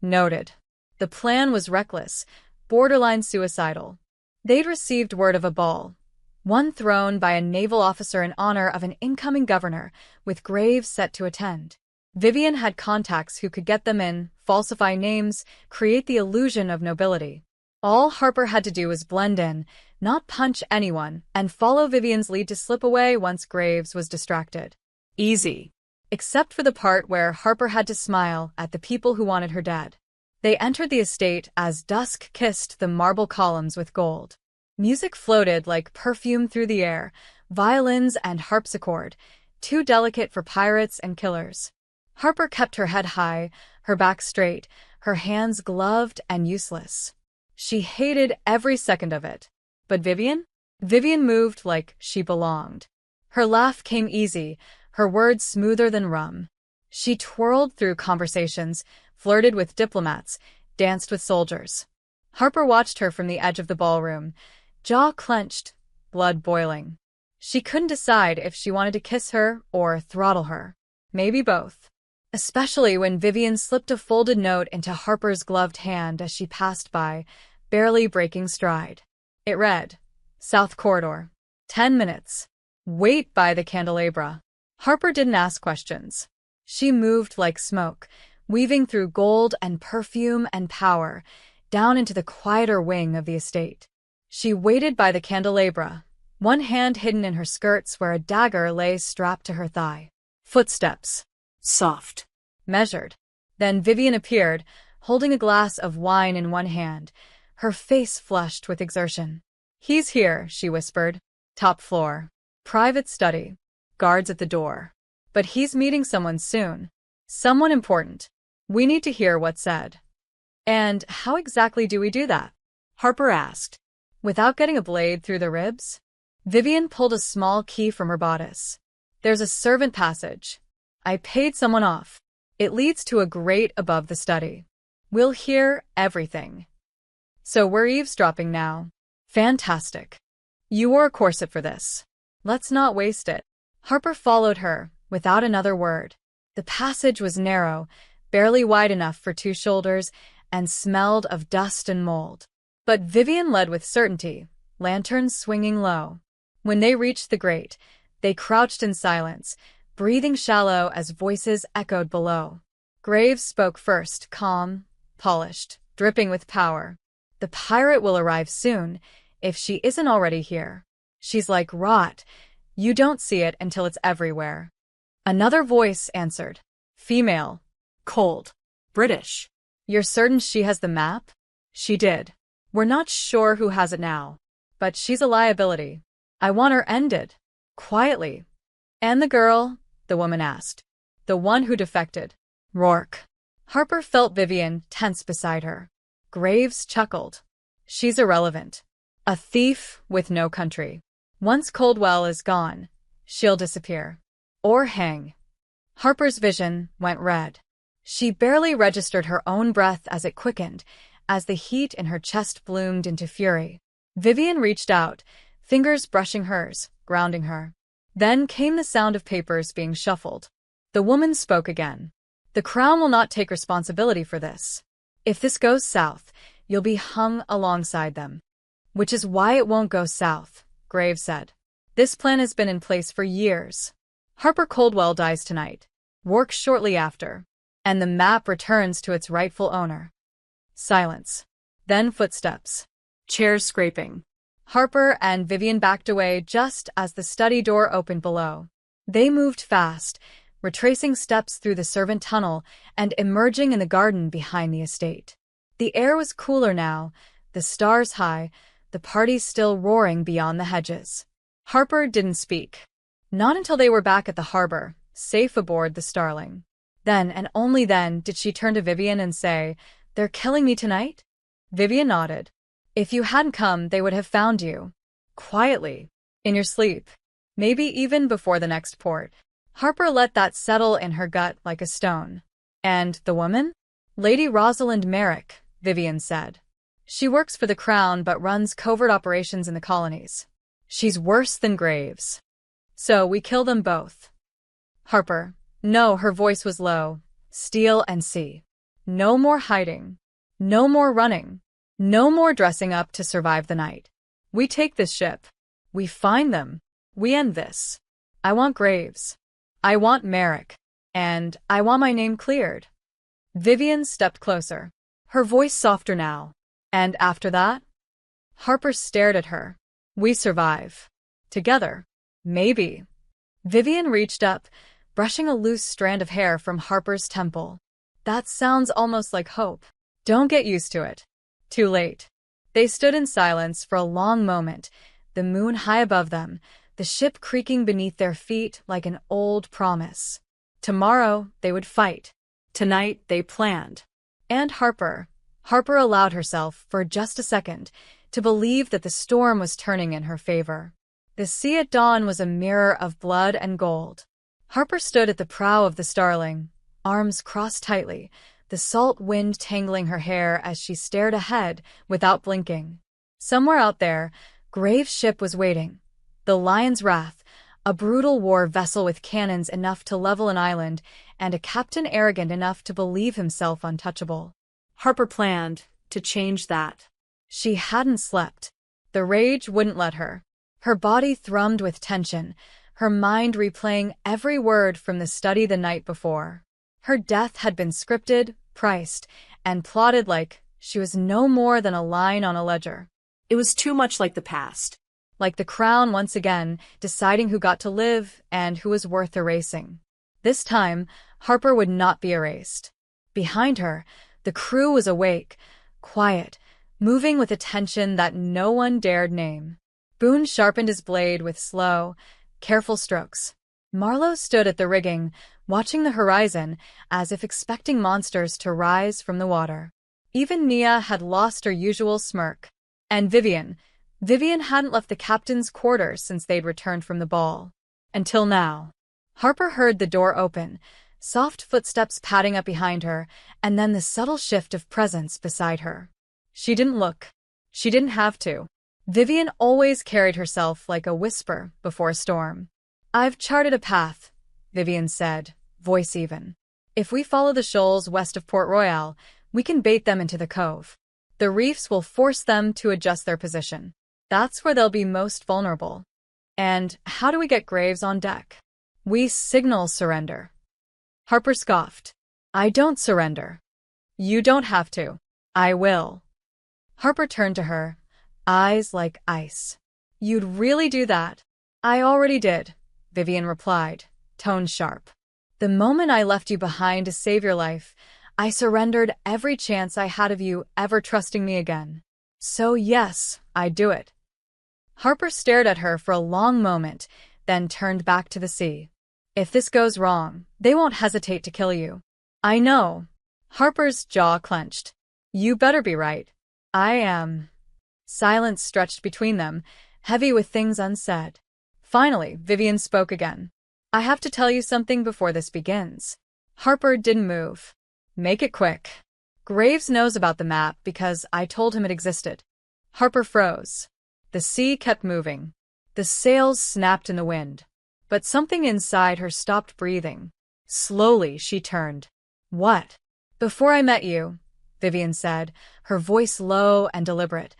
Noted. The plan was reckless, borderline suicidal. They'd received word of a ball, one thrown by a naval officer in honor of an incoming governor, with Graves set to attend. Vivian had contacts who could get them in, falsify names, create the illusion of nobility. All Harper had to do was blend in, not punch anyone, and follow Vivian's lead to slip away once Graves was distracted. Easy. Except for the part where Harper had to smile at the people who wanted her dead. They entered the estate as dusk kissed the marble columns with gold. Music floated like perfume through the air, violins and harpsichord, too delicate for pirates and killers. Harper kept her head high, her back straight, her hands gloved and useless. She hated every second of it. But Vivian? Vivian moved like she belonged. Her laugh came easy, her words smoother than rum. She twirled through conversations, flirted with diplomats, danced with soldiers. Harper watched her from the edge of the ballroom, jaw clenched, blood boiling. She couldn't decide if she wanted to kiss her or throttle her. Maybe both. Especially when Vivian slipped a folded note into Harper's gloved hand as she passed by, barely breaking stride. It read, South Corridor. 10 minutes. Wait by the candelabra. Harper didn't ask questions. She moved like smoke, weaving through gold and perfume and power, down into the quieter wing of the estate. She waited by the candelabra, one hand hidden in her skirts where a dagger lay strapped to her thigh. Footsteps.
Soft.
Measured. Then Vivian appeared, holding a glass of wine in one hand, her face flushed with exertion. He's here, she whispered. Top floor. Private study. Guards at the door. But he's meeting someone soon. Someone important. We need to hear what's said. And how exactly do we do that? Harper asked. Without getting a blade through the ribs? Vivian pulled a small key from her bodice. There's a servant passage. I paid someone off. It leads to a grate above the study. We'll hear everything. So we're eavesdropping now. Fantastic. You wore a corset for this. Let's not waste it. Harper followed her, without another word. The passage was narrow, barely wide enough for two shoulders, and smelled of dust and mold. But Vivian led with certainty, lanterns swinging low. When they reached the grate, they crouched in silence, breathing shallow as voices echoed below. Graves spoke first, calm, polished, dripping with power. The pirate will arrive soon. if she isn't already here. She's like rot. You don't see it until it's everywhere. Another voice answered. Female.
Cold. British.
You're certain she has the map? She did. We're not sure who has it now. But she's a liability. I want her ended. Quietly. And the girl? The woman asked. The one who defected. Rourke. Harper felt Vivian tense beside her. Graves chuckled. She's irrelevant. A thief with no country. Once Coldwell is gone, she'll disappear. Or hang. Harper's vision went red. She barely registered her own breath as it quickened, as the heat in her chest bloomed into fury. Vivian reached out, fingers brushing hers, grounding her. Then came the sound of papers being shuffled. The woman spoke again. The Crown will not take responsibility for this. If this goes south, you'll be hung alongside them. Which is why it won't go south, Graves said. This plan has been in place for years. Harper Coldwell dies tonight. Rourke shortly after. And the map returns to its rightful owner. Silence. Then footsteps.
Chairs scraping.
Harper and Vivian backed away just as the study door opened below. They moved fast, retracing steps through the servant tunnel and emerging in the garden behind the estate. The air was cooler now, the stars high, the party still roaring beyond the hedges. Harper didn't speak. Not until they were back at the harbor, safe aboard the Starling. Then and only then did she turn to Vivian and say, "They're killing me tonight?" Vivian nodded. "If you hadn't come, they would have found you. Quietly. In your sleep. Maybe even before the next port." Harper let that settle in her gut like a stone. "And the woman?" "Lady Rosalind Merrick," Vivian said. "She works for the Crown but runs covert operations in the colonies. She's worse than Graves. So we kill them both." Harper. No, her voice was low. "Steal and see. No more hiding. No more running. No more dressing up to survive the night. We take this ship. We find them. We end this. I want Graves. I want Merrick. And I want my name cleared." Vivian stepped closer, her voice softer now. "And after that?" Harper stared at her. "We survive. Together. Maybe." Vivian reached up, brushing a loose strand of hair from Harper's temple. "That sounds almost like hope. Don't get used to it." Too late. They stood in silence for a long moment, the moon high above them, the ship creaking beneath their feet like an old promise. Tomorrow they would fight. Tonight they planned. And Harper allowed herself, for just a second, to believe that the storm was turning in her favor. The sea at dawn was a mirror of blood and gold. Harper stood at the prow of the Starling, arms crossed tightly, the salt wind tangling her hair as she stared ahead without blinking. Somewhere out there, Graves' ship was waiting. The Lion's Wrath, a brutal war vessel with cannons enough to level an island and a captain arrogant enough to believe himself untouchable. Harper planned to change that. She hadn't slept. The rage wouldn't let her. Her body thrummed with tension, her mind replaying every word from the study the night before. Her death had been scripted, priced, and plotted like she was no more than a line on a ledger.
It was too much like the past.
Like the Crown once again, deciding who got to live and who was worth erasing. This time, Harper would not be erased. Behind her, the crew was awake, quiet, moving with a tension that no one dared name. Boone sharpened his blade with slow, careful strokes. Marlowe stood at the rigging, watching the horizon as if expecting monsters to rise from the water. Even Nia had lost her usual smirk. And Vivian hadn't left the captain's quarters since they'd returned from the ball. Until now. Harper heard the door open, soft footsteps padding up behind her, and then the subtle shift of presence beside her. She didn't look. She didn't have to. Vivian always carried herself like a whisper before a storm. "I've charted a path," Vivian said, voice even. "If we follow the shoals west of Port Royal, we can bait them into the cove. The reefs will force them to adjust their position. That's where they'll be most vulnerable. And how do we get Graves on deck? We signal surrender." Harper scoffed. "I don't surrender." "You don't have to. I will." Harper turned to her, eyes like ice. You'd really do that? I already did, Vivian replied, tone sharp. The moment I left you behind to save your life, I surrendered every chance I had of you ever trusting me again. So yes, I'd do it. Harper stared at her for a long moment, then turned back to the sea. If this goes wrong, they won't hesitate to kill you. I know. Harper's jaw clenched. You better be right. I am. Silence stretched between them, heavy with things unsaid. Finally, Vivian spoke again. I have to tell you something before this begins. Harper didn't move. Make it quick. Graves knows about the map because I told him it existed. Harper froze. The sea kept moving. The sails snapped in the wind. But something inside her stopped breathing. Slowly, she turned. What? Before I met you, Vivian said, her voice low and deliberate,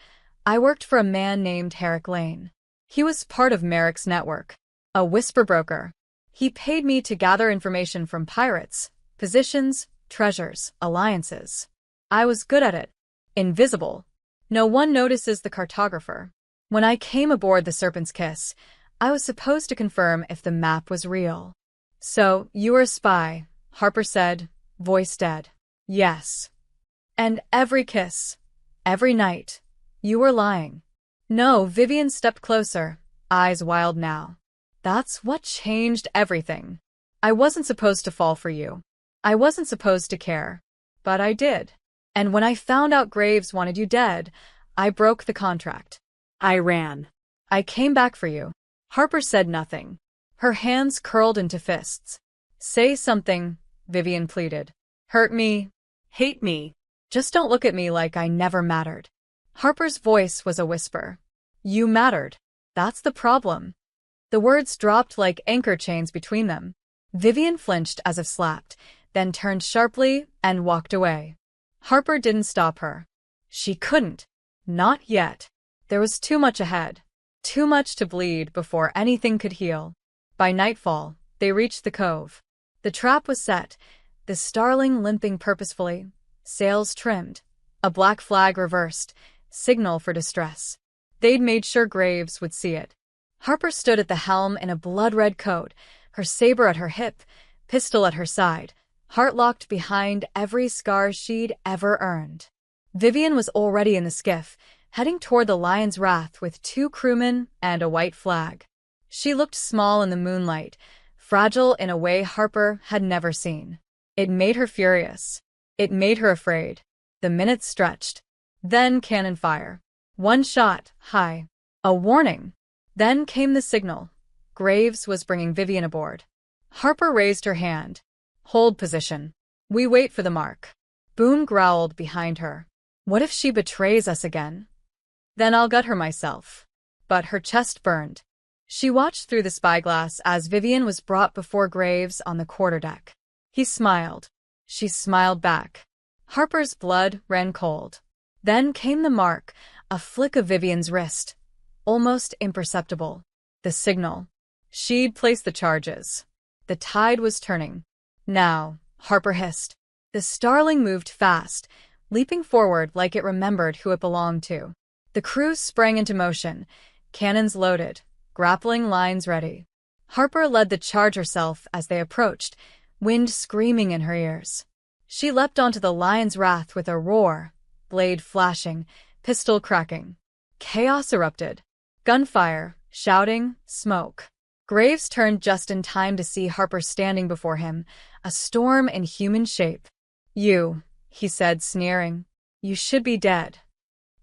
I worked for a man named Herrick Lane. He was part of Merrick's network, a whisper broker. He paid me to gather information from pirates, positions, treasures, alliances. I was good at it. Invisible. No one notices the cartographer. When I came aboard the Serpent's Kiss, I was supposed to confirm if the map was real. So, you were a spy, Harper said, voice dead. Yes. And every kiss, every night, you were lying. No, Vivian stepped closer, eyes wild now. That's what changed everything. I wasn't supposed to fall for you. I wasn't supposed to care. But I did. And when I found out Graves wanted you dead, I broke the contract.
I ran.
I came back for you. Harper said nothing. Her hands curled into fists. Say something, Vivian pleaded. Hurt me.
Hate me.
Just don't look at me like I never mattered. Harper's voice was a whisper. You mattered. That's the problem. The words dropped like anchor chains between them. Vivian flinched as if slapped, then turned sharply and walked away. Harper didn't stop her. She couldn't. Not yet. There was too much ahead. Too much to bleed before anything could heal. By nightfall, they reached the cove. The trap was set, the starling limping purposefully, sails trimmed, a black flag reversed, signal for distress. They'd made sure Graves would see it. Harper stood at the helm in a blood-red coat, her saber at her hip, pistol at her side, heart locked behind every scar she'd ever earned. Vivian was already in the skiff, heading toward the Lion's Wrath with 2 crewmen and a white flag. She looked small in the moonlight, fragile in a way Harper had never seen. It made her furious. It made her afraid. The minutes stretched. Then cannon fire. One shot, high. A warning. Then came the signal. Graves was bringing Vivian aboard. Harper raised her hand. Hold position. We wait for the mark. Boone growled behind her. What if she betrays us again? Then I'll gut her myself. But her chest burned. She watched through the spyglass as Vivian was brought before Graves on the quarterdeck. He smiled. She smiled back. Harper's blood ran cold. Then came the mark, a flick of Vivian's wrist. Almost imperceptible. The signal. She'd placed the charges. The tide was turning. Now, Harper hissed. The starling moved fast, leaping forward like it remembered who it belonged to. The crew sprang into motion, cannons loaded, grappling lines ready. Harper led the charge herself as they approached, wind screaming in her ears. She leapt onto the Lion's Wrath with a roar, blade flashing, pistol cracking. Chaos erupted. Gunfire, shouting, smoke. Graves turned just in time to see Harper standing before him, a storm in human shape. You, he said, sneering. You should be dead.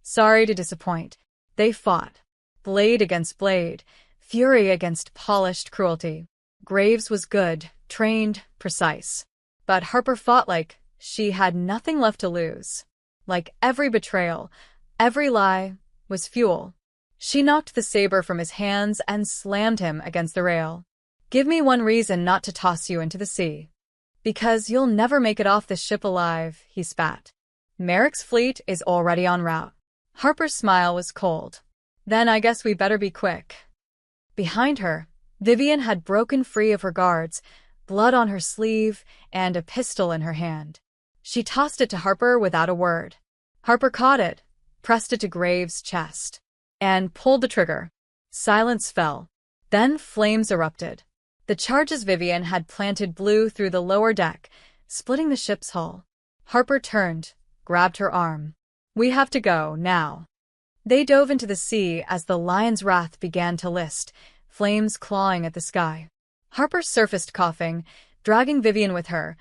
Sorry to disappoint. They fought. Blade against blade, fury against polished cruelty. Graves was good, trained, precise. But Harper fought like she had nothing left to lose. Like every betrayal, every lie, was fuel. She knocked the saber from his hands and slammed him against the rail. Give me one reason not to toss you into the sea. Because you'll never make it off this ship alive, he spat. Merrick's fleet is already en route. Harper's smile was cold. Then I guess we better be quick. Behind her, Vivian had broken free of her guards, blood on her sleeve and a pistol in her hand. She tossed it to Harper without a word. Harper caught it, pressed it to Graves' chest. and pulled the trigger. Silence fell. Then flames erupted. The charges Vivian had planted blew through the lower deck, splitting the ship's hull. Harper turned, grabbed her arm. "We have to go, now." They dove into the sea as the lion's wrath began to list, flames clawing at the sky. Harper surfaced coughing, dragging Vivian with her,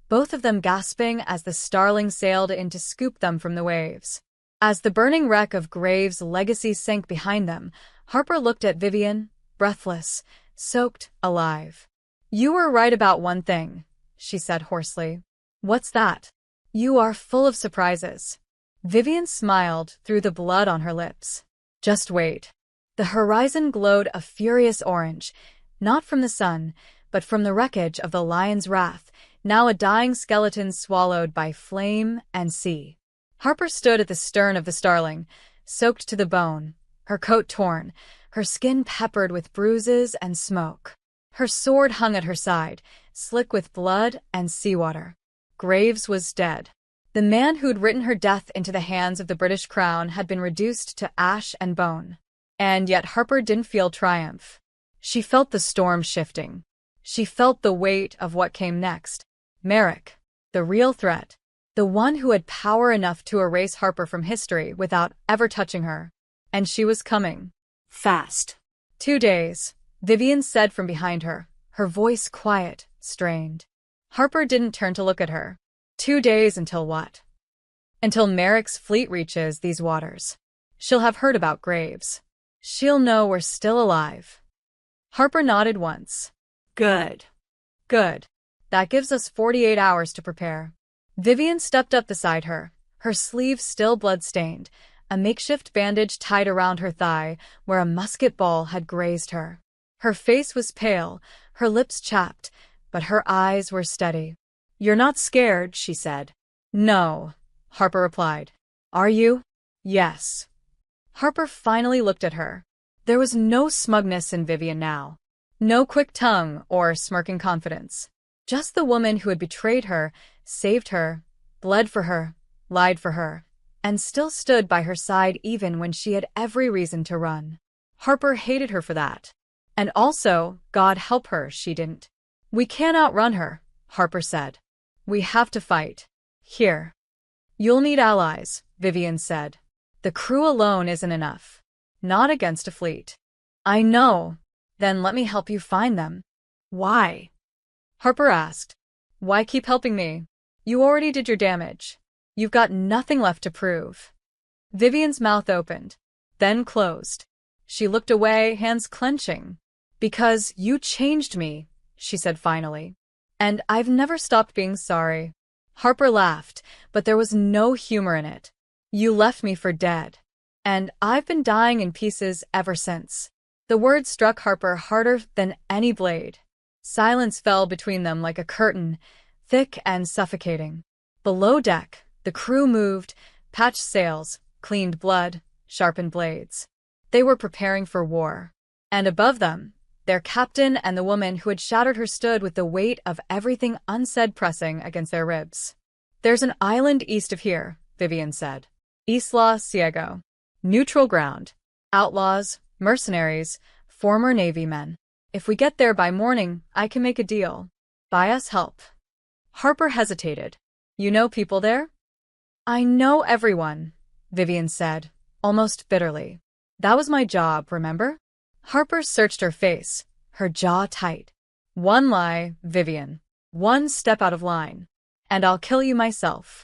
both of them gasping as the Starling sailed in to scoop them from the waves. As the burning wreck of Graves' legacy sank behind them, Harper looked at Vivian, breathless, soaked, alive. "You were right about one thing," she said hoarsely. "What's that?" "You are full of surprises." Vivian smiled through the blood on her lips. "Just wait." The horizon glowed a furious orange, not from the sun, but from the wreckage of the lion's wrath, now a dying skeleton swallowed by flame and sea. Harper stood at the stern of the Starling, soaked to the bone, her coat torn, her skin peppered with bruises and smoke. Her sword hung at her side, slick with blood and seawater. Graves was dead. The man who'd written her death into the hands of the British Crown had been reduced to ash and bone. And yet Harper didn't feel triumph. She felt the storm shifting. She felt the weight of what came next. Merrick, the real threat. The one who had power enough to erase Harper from history without ever touching her. And she was coming.
Fast.
2 days, Vivian said from behind her, her voice quiet, strained. Harper didn't turn to look at her. 2 days until what? Until Merrick's fleet reaches these waters. She'll have heard about Graves. She'll know we're still alive. Harper nodded once.
Good.
Good. That gives us 48 hours to prepare. Vivian stepped up beside her, her sleeve still blood-stained, a makeshift bandage tied around her thigh where a musket ball had grazed her. Her face was pale, her lips chapped, but her eyes were steady. "You're not scared," she said. "No," Harper replied. "Are you?" "Yes." Harper finally looked at her. There was no smugness in Vivian now. No quick tongue or smirking confidence. Just the woman who had betrayed her, saved her, bled for her, lied for her, and still stood by her side even when she had every reason to run. Harper hated her for that. And also, God help her, she didn't. "We can't outrun her," Harper said. "We have to fight. Here." "You'll need allies," Vivian said. "The crew alone isn't enough. Not against a fleet." "I know. Then let me help you find them." "Why?" Harper asked. "Why keep helping me? You already did your damage. You've got nothing left to prove." Vivian's mouth opened, then closed. She looked away, hands clenching. "Because you changed me," she said finally. "And I've never stopped being sorry." Harper laughed, but there was no humor in it. "You left me for dead. And I've been dying in pieces ever since." The words struck Harper harder than any blade. Silence fell between them like a curtain, thick and suffocating. Below deck, the crew moved, patched sails, cleaned blood, sharpened blades. They were preparing for war. And above them, their captain and the woman who had shattered her stood with the weight of everything unsaid pressing against their ribs. "There's an island east of here," Vivian said. "Isla Ciego. Neutral ground. Outlaws, mercenaries, former Navy men. If we get there by morning, I can make a deal. Buy us help." Harper hesitated. "You know people there?" "I know everyone," Vivian said, almost bitterly. "That was my job, remember?" Harper searched her face, her jaw tight. "One lie, Vivian. One step out of line. And I'll kill you myself."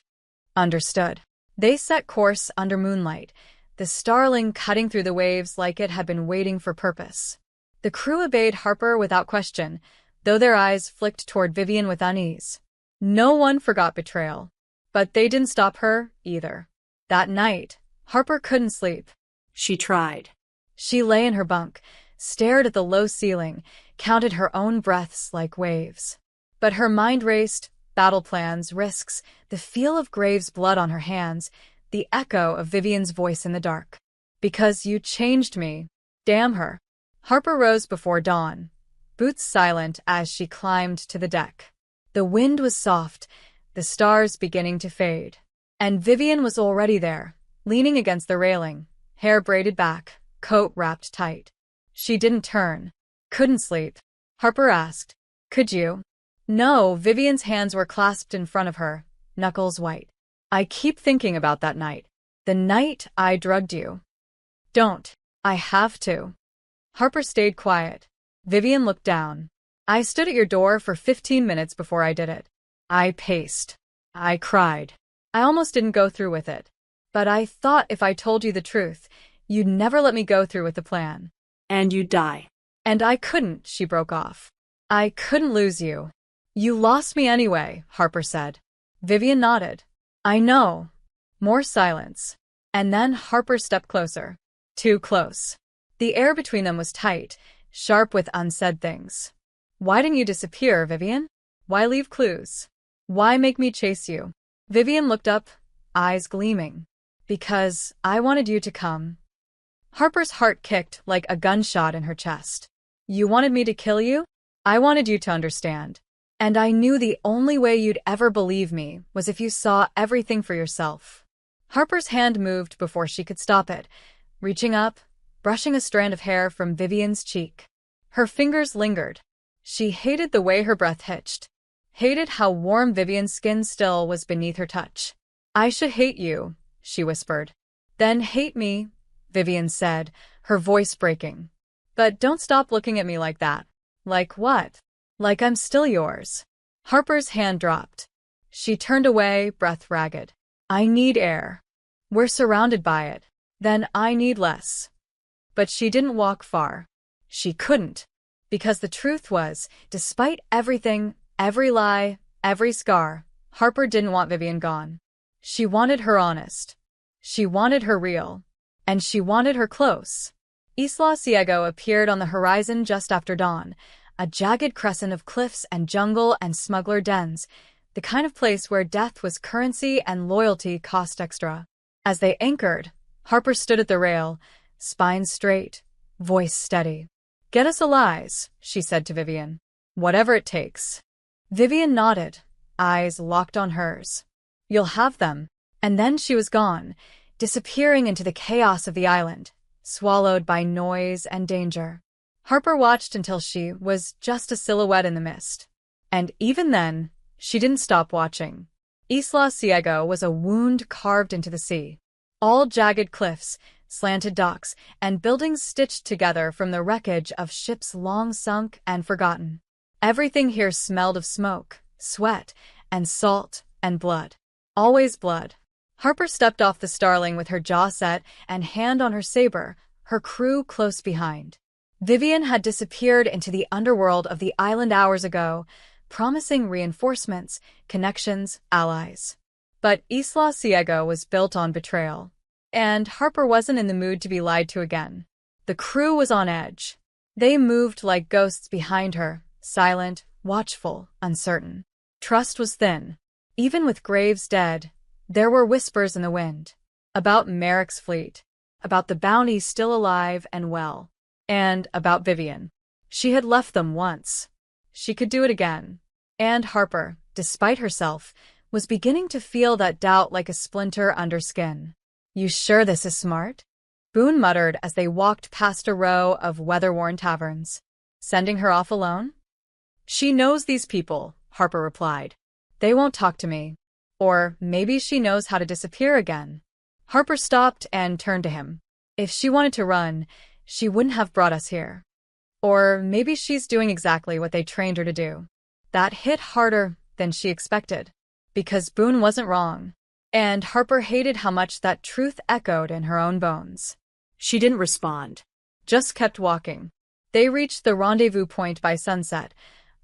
"Understood." They set course under moonlight, the Starling cutting through the waves like it had been waiting for purpose. The crew obeyed Harper without question, though their eyes flicked toward Vivian with unease. No one forgot betrayal. But they didn't stop her, either. That night, Harper couldn't sleep.
She tried.
She lay in her bunk, stared at the low ceiling, counted her own breaths like waves. But her mind raced, battle plans, risks, the feel of Graves' blood on her hands, the echo of Vivian's voice in the dark. "Because you changed me. Damn her." Harper rose before dawn, boots silent as she climbed to the deck. The wind was soft, the stars beginning to fade. And Vivian was already there, leaning against the railing, hair braided back, coat wrapped tight. She didn't turn. Couldn't sleep. Harper asked, "Could you?" No, Vivian's hands were clasped in front of her, knuckles white. "I keep thinking about that night. The night I drugged you." "Don't. I have to." Harper stayed quiet. Vivian looked down. "I stood at your door for 15 minutes before I did it. I paced. I cried. I almost didn't go through with it. But I thought if I told you the truth, you'd never let me go through with the plan."
"And you die."
"And I couldn't," she broke off. "I couldn't lose you." "You lost me anyway," Harper said. Vivian nodded. "I know." More silence. And then Harper stepped closer. Too close. The air between them was tight, sharp with unsaid things. "Why didn't you disappear, Vivian? Why leave clues? Why make me chase you?" Vivian looked up, eyes gleaming. "Because I wanted you to come." Harper's heart kicked like a gunshot in her chest. "You wanted me to kill you? I wanted you to understand. And I knew the only way you'd ever believe me was if you saw everything for yourself." Harper's hand moved before she could stop it, reaching up, brushing a strand of hair from Vivian's cheek. Her fingers lingered. She hated the way her breath hitched, hated how warm Vivian's skin still was beneath her touch. "I should hate you," she whispered. "Then hate me," Vivian said, her voice breaking. "But don't stop looking at me like that." "Like what?" "Like I'm still yours." Harper's hand dropped. She turned away, breath ragged. "I need air. We're surrounded by it. Then I need less." But she didn't walk far. She couldn't. Because the truth was, despite everything, every lie, every scar, Harper didn't want Vivian gone. She wanted her honest. She wanted her real. And she wanted her close. Isla Ciego appeared on the horizon just after dawn, a jagged crescent of cliffs and jungle and smuggler dens, the kind of place where death was currency and loyalty cost extra. As they anchored, Harper stood at the rail, spine straight, voice steady. "Get us allies," she said to Vivian. "Whatever it takes." Vivian nodded, eyes locked on hers. "You'll have them." And then she was gone, disappearing into the chaos of the island, swallowed by noise and danger. Harper watched until she was just a silhouette in the mist. And even then, she didn't stop watching. Isla Ciego was a wound carved into the sea. All jagged cliffs, slanted docks, and buildings stitched together from the wreckage of ships long sunk and forgotten. Everything here smelled of smoke, sweat, and salt, and blood. Always blood. Harper stepped off the starling with her jaw set and hand on her saber, her crew close behind. Vivian had disappeared into the underworld of the island hours ago, promising reinforcements, connections, allies. But Isla Ciego was built on betrayal. And Harper wasn't in the mood to be lied to again. The crew was on edge. They moved like ghosts behind her, silent, watchful, uncertain. Trust was thin. Even with Graves dead, there were whispers in the wind. About Merrick's fleet. About the bounty still alive and well. And about Vivian. She had left them once. She could do it again. And Harper, despite herself, was beginning to feel that doubt like a splinter under skin. "You sure this is smart?" Boone muttered as they walked past a row of weather-worn taverns. "Sending her off alone?" "She knows these people," Harper replied. "They won't talk to me. Or maybe she knows how to disappear again." Harper stopped and turned to him. "If she wanted to run, she wouldn't have brought us here. Or maybe she's doing exactly what they trained her to do." That hit harder than she expected. Because Boone wasn't wrong. And Harper hated how much that truth echoed in her own bones.
She didn't respond.
Just kept walking. They reached the rendezvous point by sunset,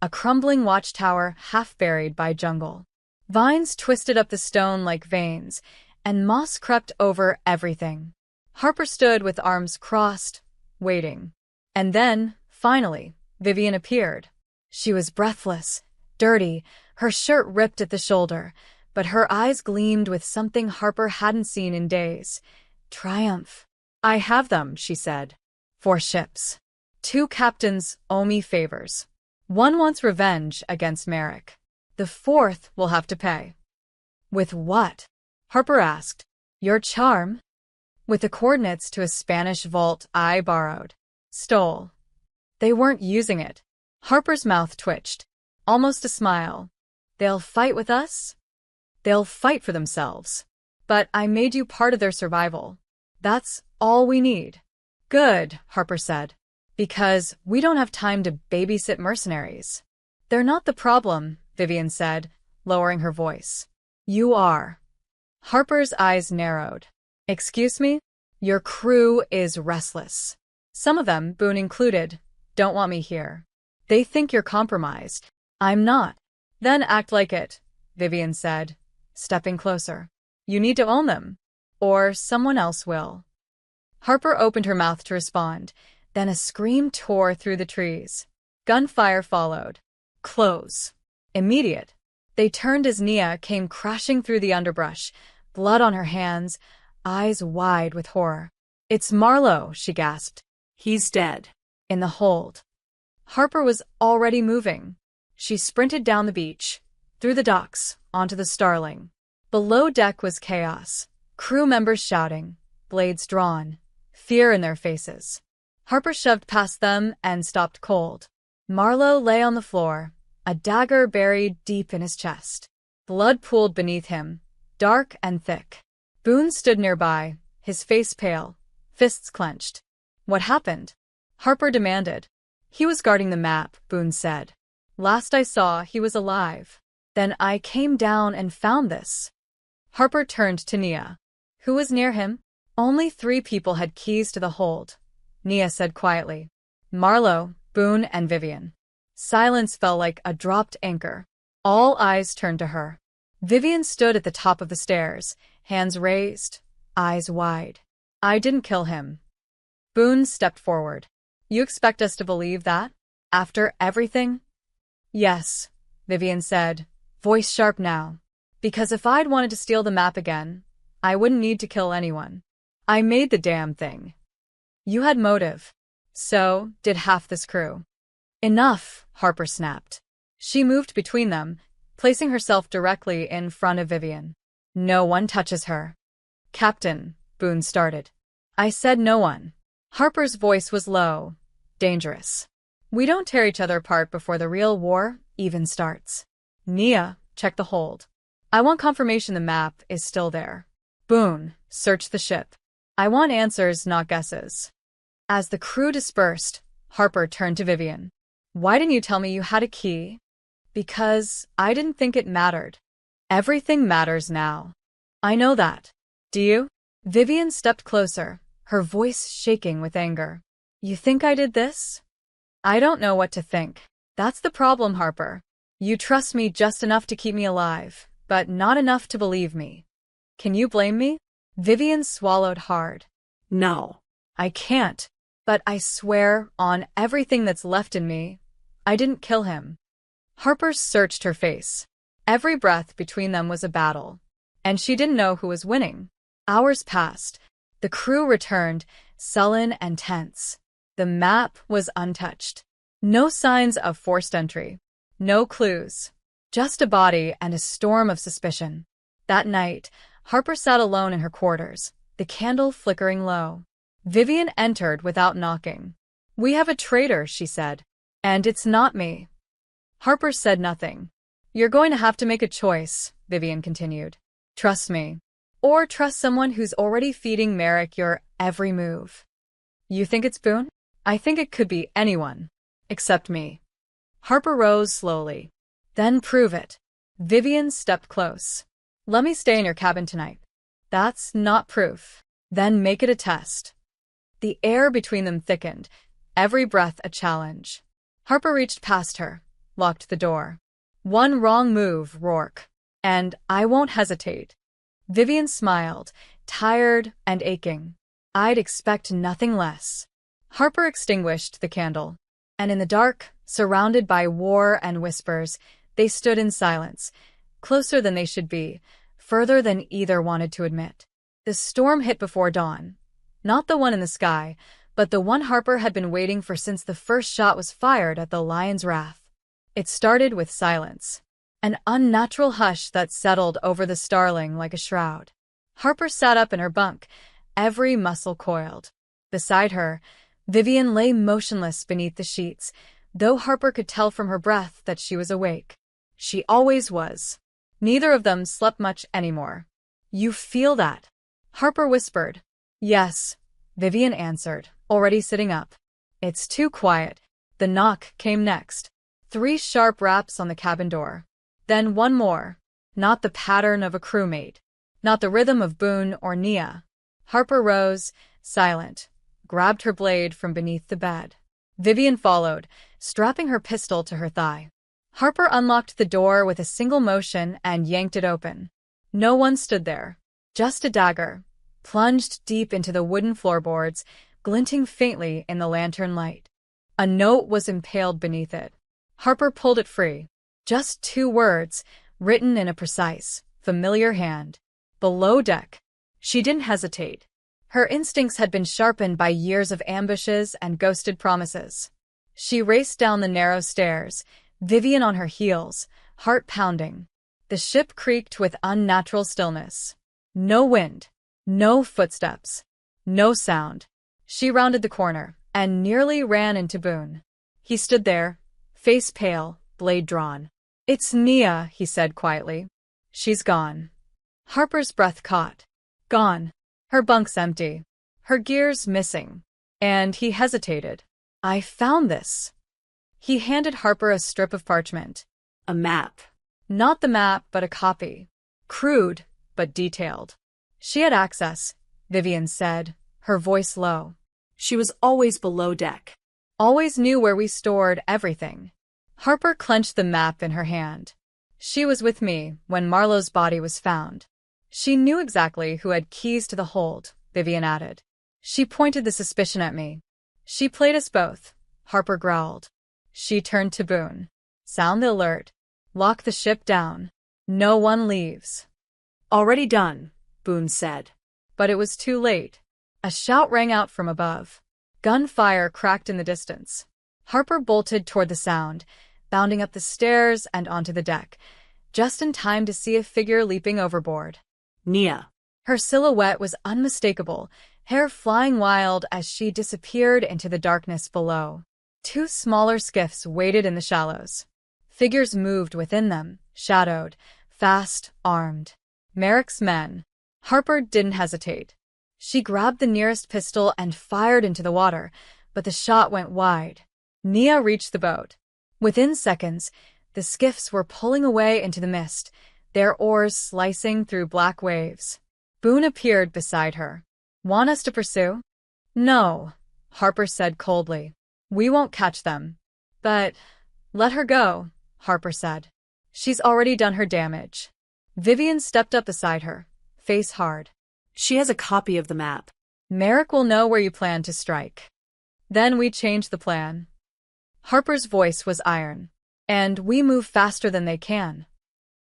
a crumbling watchtower half buried by jungle. Vines twisted up the stone like veins, and moss crept over everything. Harper stood with arms crossed, waiting. And then, finally, Vivian appeared. She was breathless, dirty, her shirt ripped at the shoulder, but her eyes gleamed with something Harper hadn't seen in days. Triumph. "I have them," she said. 4 ships. 2 captains owe me favors. 1 wants revenge against Merrick. The 4th will have to pay." "With what?" Harper asked. "Your charm?" with the coordinates to a Spanish vault I borrowed. Stole. They weren't using it. Harper's mouth twitched. Almost a smile. They'll fight with us? They'll fight for themselves. But I made you part of their survival. That's all we need. Good, Harper said. Because we don't have time to babysit mercenaries. They're not the problem, Vivian said, lowering her voice. You are. Harper's eyes narrowed. Excuse me? Your crew is restless. Some of them, Boone included, don't want me here. They think you're compromised. I'm not. Then act like it, Vivian said, stepping closer. You need to own them, or someone else will. Harper opened her mouth to respond, then a scream tore through the trees. Gunfire followed. Close. Immediate. They turned as Nia came crashing through the underbrush, blood on her hands, eyes wide with horror. It's Marlowe, she gasped.
He's dead.
In the hold. Harper was already moving. She sprinted down the beach, through the docks, onto the Starling. Below deck was chaos. Crew members shouting, blades drawn, fear in their faces. Harper shoved past them and stopped cold. Marlowe lay on the floor, a dagger buried deep in his chest. Blood pooled beneath him, dark and thick. Boone stood nearby, his face pale, fists clenched. What happened? Harper demanded. He was guarding the map, Boone said. Last I saw, he was alive. Then I came down and found this. Harper turned to Nia. Who was near him? Only 3 people had keys to the hold, Nia said quietly. Marlowe, Boone, and Vivian. Silence fell like a dropped anchor. All eyes turned to her. Vivian stood at the top of the stairs, hands raised, eyes wide. I didn't kill him. Boone stepped forward. You expect us to believe that? After everything? Yes, Vivian said, voice sharp now. Because if I'd wanted to steal the map again, I wouldn't need to kill anyone. I made the damn thing. You had motive. So did half this crew. Enough, Harper snapped. She moved between them, placing herself directly in front of Vivian. No one touches her. Captain, Boone started. I said no one. Harper's voice was low, dangerous. We don't tear each other apart before the real war even starts. Nia, check the hold. I want confirmation the map is still there. Boone, search the ship. I want answers, not guesses. As the crew dispersed, Harper turned to Vivian. Why didn't you tell me you had a key? Because I didn't think it mattered. Everything matters now. I know that. Do you? Vivian stepped closer, her voice shaking with anger. You think I did this? I don't know what to think. That's the problem, Harper. You trust me just enough to keep me alive, but not enough to believe me. Can you blame me? Vivian swallowed hard.
No.
I can't. But I swear, on everything that's left in me, I didn't kill him. Harper searched her face. Every breath between them was a battle. And she didn't know who was winning. Hours passed. The crew returned, sullen and tense. The map was untouched. No signs of forced entry. No clues. Just a body and a storm of suspicion. That night, Harper sat alone in her quarters, the candle flickering low. Vivian entered without knocking. We have a traitor, she said. And it's not me. Harper said nothing. You're going to have to make a choice, Vivian continued. Trust me. Or trust someone who's already feeding Merrick your every move. You think it's Boone? I think it could be anyone. Except me. Harper rose slowly. Then prove it. Vivian stepped close. Let me stay in your cabin tonight. That's not proof. Then make it a test. The air between them thickened, every breath a challenge. Harper reached past her, locked the door. One wrong move, Rourke. And I won't hesitate. Vivian smiled, tired and aching. I'd expect nothing less. Harper extinguished the candle. And in the dark, surrounded by war and whispers, they stood in silence, closer than they should be, further than either wanted to admit. The storm hit before dawn. Not the one in the sky, but the one Harper had been waiting for since the first shot was fired at the Lion's Wrath. It started with silence. An unnatural hush that settled over the Starling like a shroud. Harper sat up in her bunk, every muscle coiled. Beside her, Vivian lay motionless beneath the sheets, though Harper could tell from her breath that she was awake. She always was. Neither of them slept much anymore. "You feel that?" Harper whispered. "Yes," Vivian answered, already sitting up. "It's too quiet." The knock came next. 3 sharp raps on the cabin door. Then one more. Not the pattern of a crewmate. Not the rhythm of Boone or Nia. Harper rose, silent, grabbed her blade from beneath the bed. Vivian followed, strapping her pistol to her thigh. Harper unlocked the door with a single motion and yanked it open. No one stood there. Just a dagger, plunged deep into the wooden floorboards, glinting faintly in the lantern light. A note was impaled beneath it. Harper pulled it free. Just 2 words, written in a precise, familiar hand. "Below deck." She didn't hesitate. Her instincts had been sharpened by years of ambushes and ghosted promises. She raced down the narrow stairs, Vivian on her heels, heart pounding. The ship creaked with unnatural stillness. No wind, no footsteps, no sound. She rounded the corner and nearly ran into Boone. He stood there, face pale, blade drawn. "It's Nia," he said quietly. "She's gone." Harper's breath caught. Gone. Her bunk's empty. Her gear's missing. And he hesitated. "I found this." He handed Harper a strip of parchment.
A map.
Not the map, but a copy. Crude, but detailed. "She had access," Vivian said, her voice low.
She was always below deck.
"Always knew where we stored everything." Harper clenched the map in her hand. "She was with me when Marlowe's body was found." "She knew exactly who had keys to the hold," Vivian added. "She pointed the suspicion at me." "She played us both," Harper growled. She turned to Boone. "Sound the alert. Lock the ship down. No one leaves."
"Already done," Boone said.
But it was too late. A shout rang out from above. Gunfire cracked in the distance. Harper bolted toward the sound, bounding up the stairs and onto the deck, just in time to see a figure leaping overboard.
Nia.
Her silhouette was unmistakable, hair flying wild as she disappeared into the darkness below. 2 smaller skiffs waited in the shallows. Figures moved within them, shadowed, fast, armed. Merrick's men. Harper didn't hesitate. She grabbed the nearest pistol and fired into the water, but the shot went wide. Nia reached the boat. Within seconds, the skiffs were pulling away into the mist, their oars slicing through black waves. Boone appeared beside her. "Want us to pursue?" "No," Harper said coldly. "We won't catch them." "But let her go," Harper said. "She's already done her damage." Vivian stepped up beside her, face hard.
"She has a copy of the map."
"Merrick will know where you plan to strike." "Then we change the plan." Harper's voice was iron. "And we move faster than they can."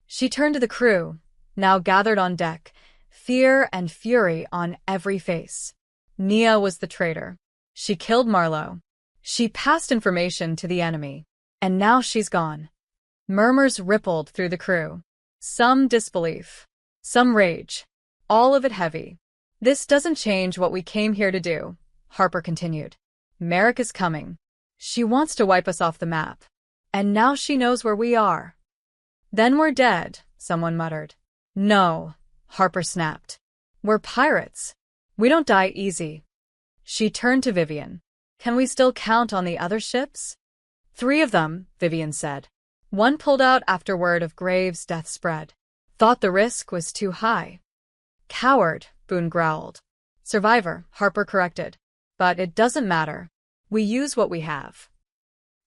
She turned to the crew, now gathered on deck, fear and fury on every face. Nia was the traitor. She killed Marlowe. She passed information to the enemy. And now she's gone. Murmurs rippled through the crew. Some disbelief. Some rage. All of it heavy. "This doesn't change what we came here to do," Harper continued. "Merrick is coming. She wants to wipe us off the map. And now she knows where we are." "Then we're dead," someone muttered. "No," Harper snapped. "We're pirates. We don't die easy." She turned to Vivian. "Can we still count on the other ships?" "3 of them," Vivian said. One pulled out after word of Graves' death spread. "Thought the risk was too high." "Coward," Boone growled. "Survivor," Harper corrected. "But it doesn't matter. We use what we have."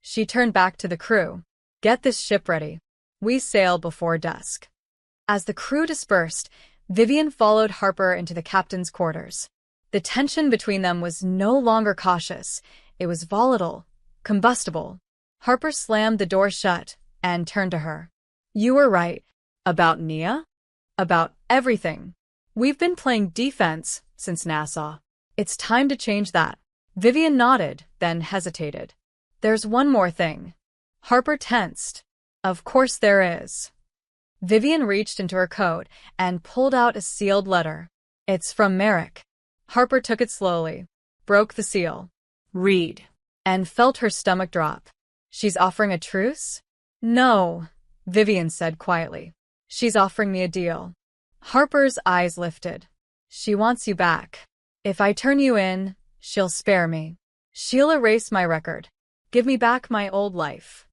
She turned back to the crew. "Get this ship ready. We sail before dusk." As the crew dispersed, Vivian followed Harper into the captain's quarters. The tension between them was no longer cautious. It was volatile, combustible. Harper slammed the door shut and turned to her. "You were right. About Nia? About everything. We've been playing defense since Nassau. It's time to change that." Vivian nodded, then hesitated. "There's one more thing." Harper tensed. "Of course there is." Vivian reached into her coat and pulled out a sealed letter. "It's from Merrick." Harper took it slowly, broke the seal,
Read.
and felt her stomach drop. She's offering a truce? No, Vivian said quietly. She's offering me a deal. Harper's eyes lifted. She wants you back. If I turn you in, she'll spare me. She'll erase my record. Give me back my old life.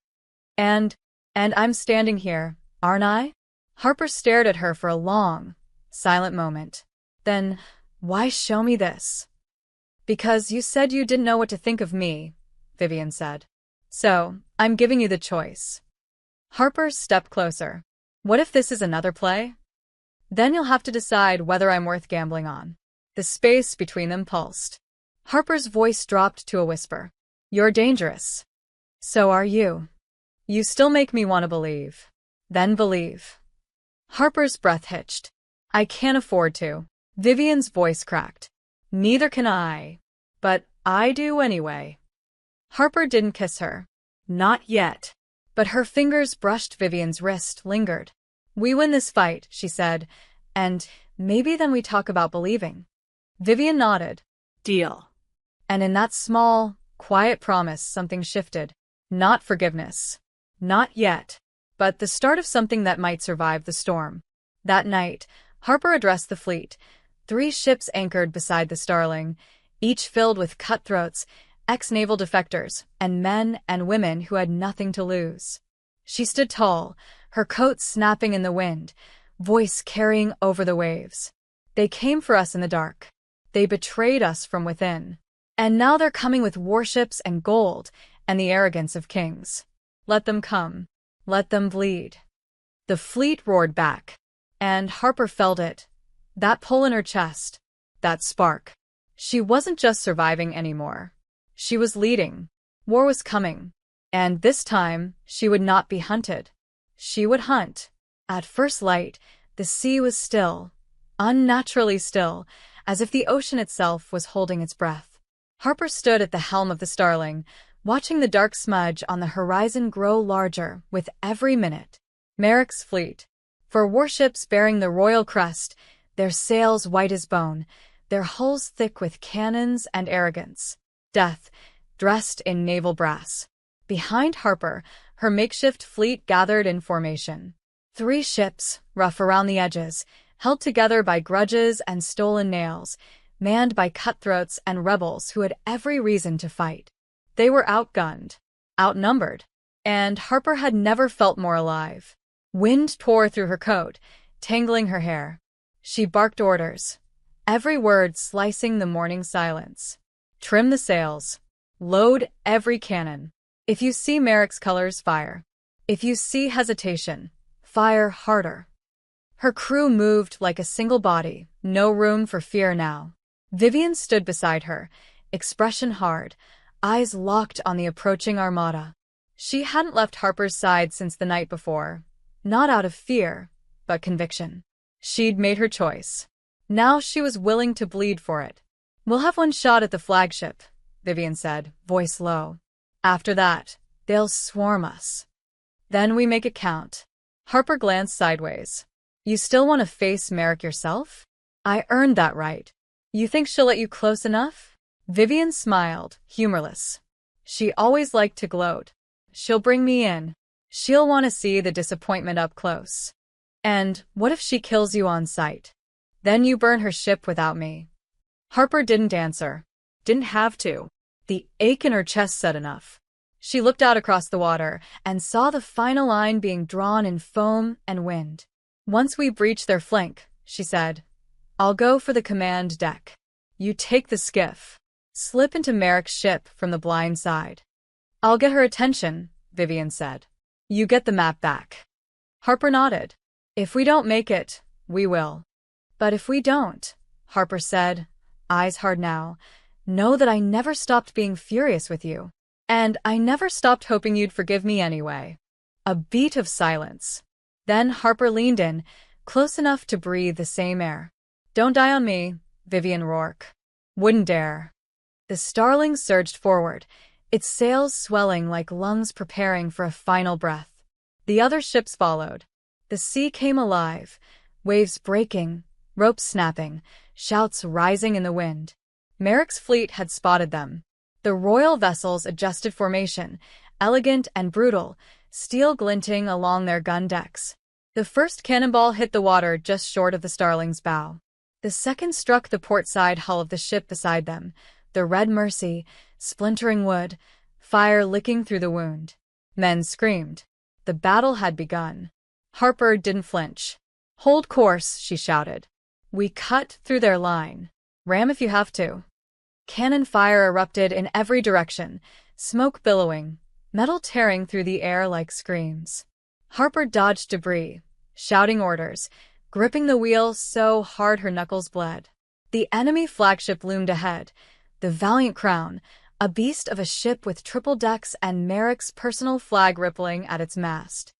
And I'm standing here, aren't I? Harper stared at her for a long, silent moment. Then, why show me this? Because you said you didn't know what to think of me, Vivian said. So, I'm giving you the choice. Harper stepped closer. What if this is another play? Then you'll have to decide whether I'm worth gambling on. The space between them pulsed. Harper's voice dropped to a whisper. You're dangerous. So are you. You still make me want to believe. Then believe. Harper's breath hitched. I can't afford to. Vivian's voice cracked. Neither can I. But I do anyway. Harper didn't kiss her. Not yet. But her fingers brushed Vivian's wrist, lingered. We win this fight, she said, and maybe then we talk about believing. Vivian nodded. Deal. And in that small, quiet promise, something shifted. Not forgiveness. Not yet. But the start of something that might survive the storm. That night, Harper addressed the fleet. 3 ships anchored beside the Starling, each filled with cutthroats, ex-naval defectors, and men and women who had nothing to lose. She stood tall, her coat snapping in the wind, voice carrying over the waves. They came for us in the dark. They betrayed us from within. And now they're coming with warships and gold and the arrogance of kings. Let them come. Let them bleed. The fleet roared back. And Harper felt it. That pull in her chest. That spark. She wasn't just surviving anymore. She was leading. War was coming. And this time, she would not be hunted. She would hunt. At first light, the sea was still, unnaturally still, as if the ocean itself was holding its breath. Harper stood at the helm of the Starling, watching the dark smudge on the horizon grow larger with every minute. Merrick's fleet. 4 warships bearing the royal crest, their sails white as bone, their hulls thick with cannons and arrogance. Death, dressed in naval brass. Behind Harper, her makeshift fleet gathered in formation. 3 ships, rough around the edges, held together by grudges and stolen nails, manned by cutthroats and rebels who had every reason to fight. They were outgunned, outnumbered, and Harper had never felt more alive. Wind tore through her coat, tangling her hair. She barked orders, every word slicing the morning silence. Trim the sails. Load every cannon. If you see Merrick's colors, fire. If you see hesitation, fire harder. Her crew moved like a single body, no room for fear now. Vivian stood beside her, expression hard, eyes locked on the approaching armada. She hadn't left Harper's side since the night before, not out of fear, but conviction. She'd made her choice. Now she was willing to bleed for it. We'll have one shot at the flagship, Vivian said, voice low. After that, they'll swarm us. Then we make it count. Harper glanced sideways. You still want to face Merrick yourself? I earned that right. You think she'll let you close enough? Vivian smiled, humorless. She always liked to gloat. She'll bring me in. She'll want to see the disappointment up close. And what if she kills you on sight? Then you burn her ship without me. Harper didn't answer. Didn't have to. The ache in her chest said enough. She looked out across the water and saw the final line being drawn in foam and wind. Once we breach their flank, she said, I'll go for the command deck. You take the skiff. Slip into Merrick's ship from the blind side. I'll get her attention, Vivian said. You get the map back. Harper nodded. If we don't make it, we will. But if we don't, Harper said, eyes hard now, know that I never stopped being furious with you. And I never stopped hoping you'd forgive me anyway. A beat of silence. Then Harper leaned in, close enough to breathe the same air. Don't die on me, Vivian Rourke. Wouldn't dare. The Starling surged forward, its sails swelling like lungs preparing for a final breath. The other ships followed. The sea came alive, waves breaking, ropes snapping, shouts rising in the wind. Merrick's fleet had spotted them. The royal vessels adjusted formation, elegant and brutal, steel glinting along their gun decks. The first cannonball hit the water just short of the Starling's bow. The second struck the portside hull of the ship beside them, the Red Mercy, splintering wood, fire licking through the wound. Men screamed. The battle had begun. Harper didn't flinch. "Hold course," she shouted. "We cut through their line. Ram if you have to." Cannon fire erupted in every direction, smoke billowing, metal tearing through the air like screams. Harper dodged debris, shouting orders, gripping the wheel so hard her knuckles bled. The enemy flagship loomed ahead, the Valiant Crown, a beast of a ship with triple decks and Merrick's personal flag rippling at its mast.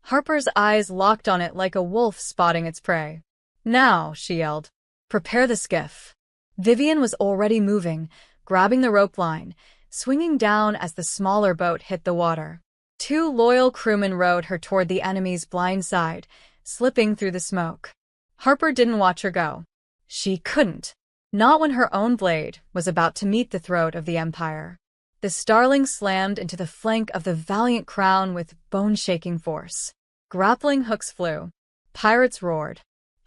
Harper's eyes locked on it like a wolf spotting its prey. "Now," she yelled. "Prepare the skiff." Vivian was already moving, grabbing the rope line, swinging down as the smaller boat hit the water. Two loyal crewmen rowed her toward the enemy's blind side, slipping through the smoke. Harper didn't watch her go. She couldn't. Not when her own blade was about to meet the throat of the Empire. The Starling slammed into the flank of the Valiant Crown with bone-shaking force. Grappling hooks flew. Pirates roared.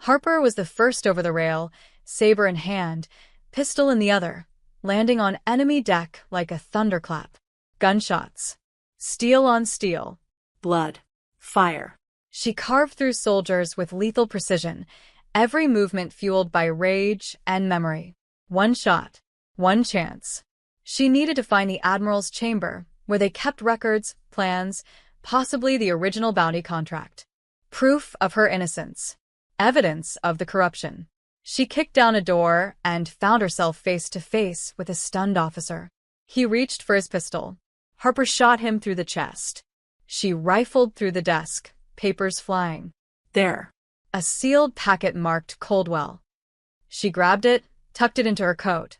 Harper was the first over the rail, saber in hand, pistol in the other, landing on enemy deck like a thunderclap. Gunshots. Steel on steel.
Blood. Fire.
She carved through soldiers with lethal precision, every movement fueled by rage and memory. One shot. One chance. She needed to find the Admiral's chamber, where they kept records, plans, possibly the original bounty contract. Proof of her innocence. Evidence of the corruption. She kicked down a door and found herself face to face with a stunned officer. He reached for his pistol. Harper shot him through the chest. She rifled through the desk, papers flying.
There.
A sealed packet marked Coldwell. She grabbed it, tucked it into her coat,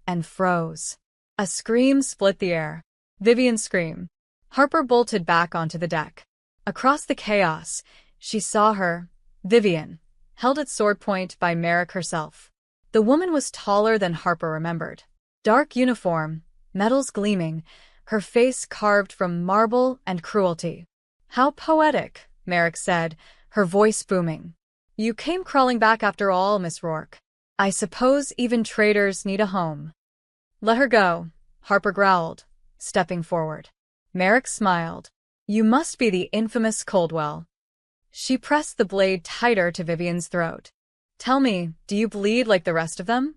and froze. A scream split the air. Vivian's scream. Harper bolted back onto the deck. Across the chaos, she saw her, Vivian, held at sword point by Merrick herself. The woman was taller than Harper remembered. Dark uniform, metals gleaming, her face carved from marble and cruelty. "How poetic," Merrick said, her voice booming. "You came crawling back after all, Miss Rourke. I suppose even traitors need a home." "Let her go," Harper growled, stepping forward. Merrick smiled. "You must be the infamous Coldwell." She pressed the blade tighter to Vivian's throat. "Tell me, do you bleed like the rest of them?"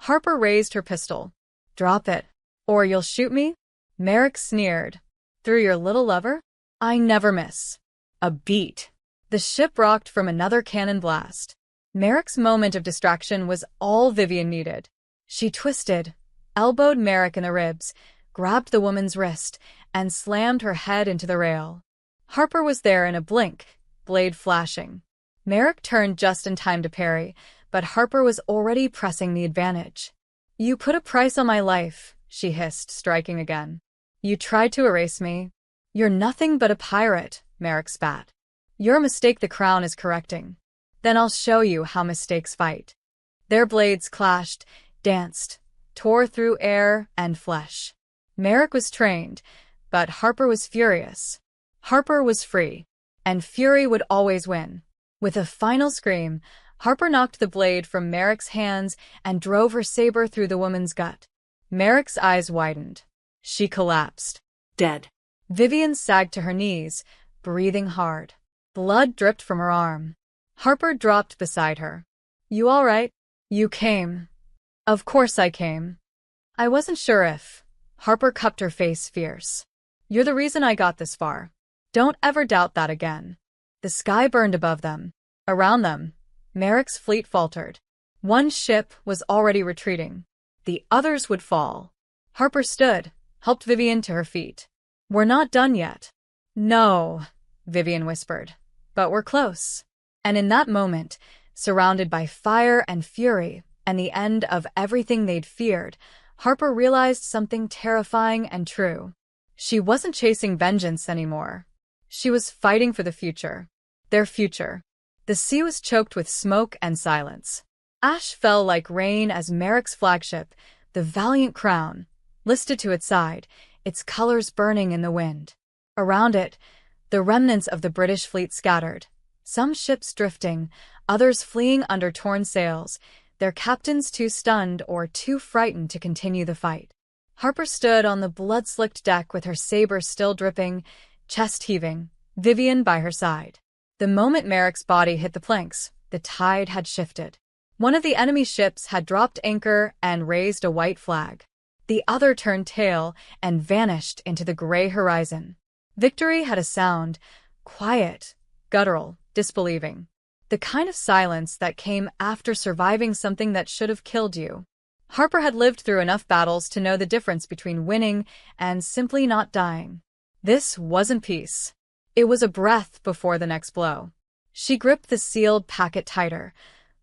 Harper raised her pistol. "Drop it, or you'll shoot me?" Merrick sneered. "Through your little lover? I never miss." A beat. The ship rocked from another cannon blast. Merrick's moment of distraction was all Vivian needed. She twisted, elbowed Merrick in the ribs, grabbed the woman's wrist, and slammed her head into the rail. Harper was there in a blink, blade flashing. Merrick turned just in time to parry, but Harper was already pressing the advantage. "You put a price on my life," she hissed, striking again. "You tried to erase me. You're nothing but a pirate," Merrick spat. "You're a mistake the Crown is correcting. Then I'll show you how mistakes fight." Their blades clashed, danced, tore through air and flesh. Merrick was trained, but Harper was furious. Harper was free, and fury would always win. With a final scream, Harper knocked the blade from Merrick's hands and drove her saber through the woman's gut. Merrick's eyes widened. She collapsed.
Dead.
Vivian sagged to her knees, breathing hard. Blood dripped from her arm. Harper dropped beside her. "You all right?" "You came." "Of course I came. I wasn't sure if." Harper cupped her face fierce. "You're the reason I got this far. Don't ever doubt that again." The sky burned above them. Around them, Merrick's fleet faltered. One ship was already retreating. The others would fall. Harper stood, helped Vivian to her feet. "We're not done yet." "No," Vivian whispered, "but we're close." And in that moment, surrounded by fire and fury, and the end of everything they'd feared, Harper realized something terrifying and true. She wasn't chasing vengeance anymore. She was fighting for the future. Their future. The sea was choked with smoke and silence. Ash fell like rain as Merrick's flagship, the Valiant Crown, listed to its side, its colors burning in the wind. Around it, the remnants of the British fleet scattered, some ships drifting, others fleeing under torn sails, their captains too stunned or too frightened to continue the fight. Harper stood on the blood-slicked deck with her saber still dripping, chest heaving, Vivian by her side. The moment Merrick's body hit the planks, the tide had shifted. One of the enemy ships had dropped anchor and raised a white flag. The other turned tail and vanished into the gray horizon. Victory had a sound, quiet, guttural, disbelieving. The kind of silence that came after surviving something that should have killed you. Harper had lived through enough battles to know the difference between winning and simply not dying. This wasn't peace. It was a breath before the next blow. She gripped the sealed packet tighter,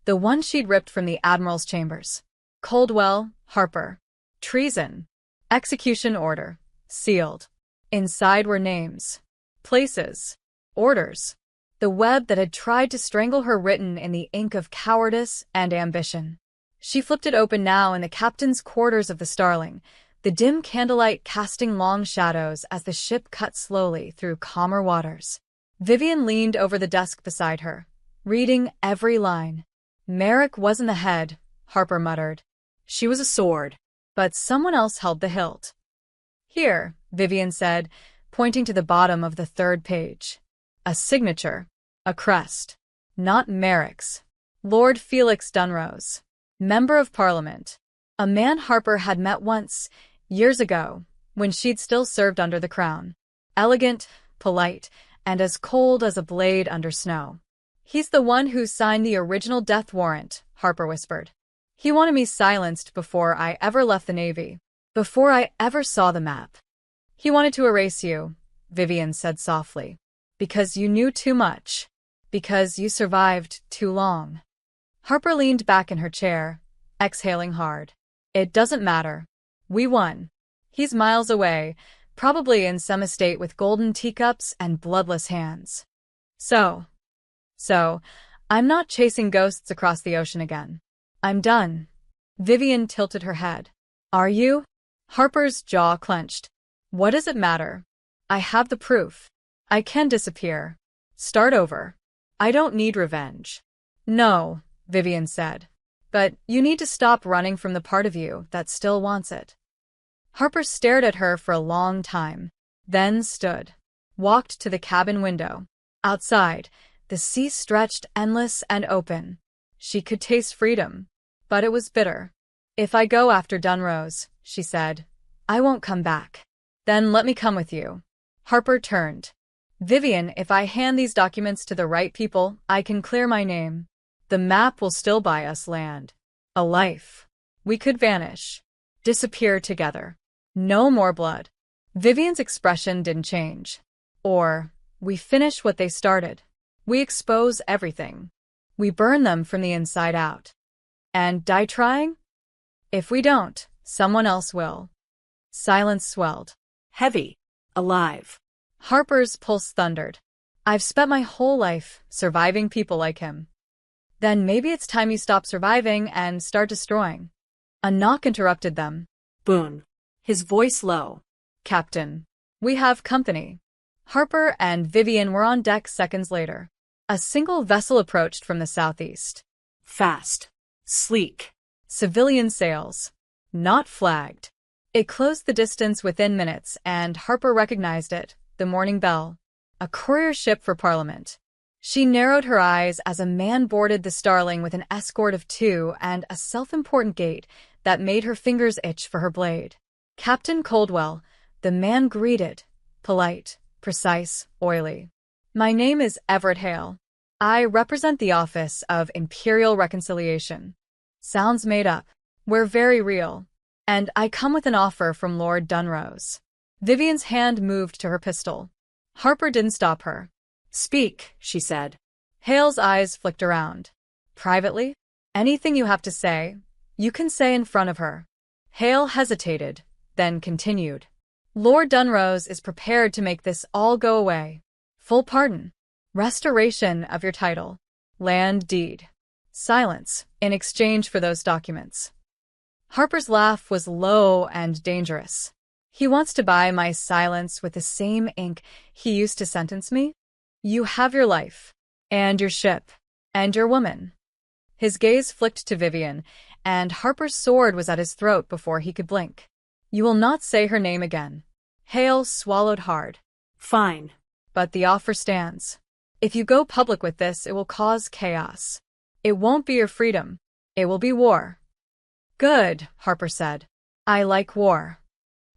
the one she'd ripped from the Admiral's chambers. Coldwell, Harper. Treason. Execution order. Sealed. Inside were names. Places. Orders. The web that had tried to strangle her written in the ink of cowardice and ambition. She flipped it open now in the captain's quarters of the Starling, the dim candlelight casting long shadows as the ship cut slowly through calmer waters. Vivian leaned over the desk beside her, reading every line. Merrick wasn't the head, Harper muttered. She was a sword, but someone else held the hilt. Here, Vivian said, pointing to the bottom of the third page. A signature, a crest. Not Merrick's. Lord Felix Dunrose. Member of Parliament. A man Harper had met once, years ago, when she'd still served under the crown. Elegant, polite, and as cold as a blade under snow. He's the one who signed the original death warrant, Harper whispered. He wanted me silenced before I ever left the Navy, before I ever saw the map. He wanted to erase you, Vivian said softly. Because you knew too much. Because you survived too long. Harper leaned back in her chair, exhaling hard. It doesn't matter. We won. He's miles away, probably in some estate with golden teacups and bloodless hands. So, I'm not chasing ghosts across the ocean again. I'm done. Vivian tilted her head. Are you? Harper's jaw clenched. What does it matter? I have the proof. I can disappear. Start over. I don't need revenge. No, Vivian said. But you need to stop running from the part of you that still wants it. Harper stared at her for a long time, then stood, walked to the cabin window. Outside, the sea stretched endless and open. She could taste freedom, but it was bitter. If I go after Dunrose, she said, I won't come back. Then let me come with you. Harper turned. Vivian, if I hand these documents to the right people, I can clear my name. The map will still buy us land. A life. We could vanish. Disappear together. No more blood. Vivian's expression didn't change. Or, we finish what they started. We expose everything. We burn them from the inside out. And die trying? If we don't, someone else will. Silence swelled.
Heavy. Alive.
Harper's pulse thundered. I've spent my whole life surviving people like him. Then maybe it's time you stop surviving and start destroying. A knock interrupted them.
Boone. His voice low.
Captain. We have company. Harper and Vivian were on deck seconds later. A single vessel approached from the southeast.
Fast. Sleek.
Civilian sails. Not flagged. It closed the distance within minutes, and Harper recognized it, the Morning Belle. A courier ship for Parliament. She narrowed her eyes as a man boarded the Starling with an escort of 2 and a self-important gait that made her fingers itch for her blade. Captain Coldwell, the man greeted, polite, precise, oily. My name is Everett Hale. I represent the Office of Imperial Reconciliation. Sounds made up. We're very real. And I come with an offer from Lord Dunrose. Vivian's hand moved to her pistol. Harper didn't stop her. Speak, she said. Hale's eyes flicked around. Privately? Anything you have to say, you can say in front of her. Hale hesitated, then continued. Lord Dunrose is prepared to make this all go away. Full pardon. Restoration of your title. Land deed. Silence, in exchange for those documents. Harper's laugh was low and dangerous. He wants to buy my silence with the same ink he used to sentence me? You have your life, and your ship, and your woman. His gaze flicked to Vivian, and Harper's sword was at his throat before he could blink. You will not say her name again. Hale swallowed hard.
Fine.
But the offer stands. If you go public with this, it will cause chaos. It won't be your freedom. It will be war. Good, Harper said. I like war.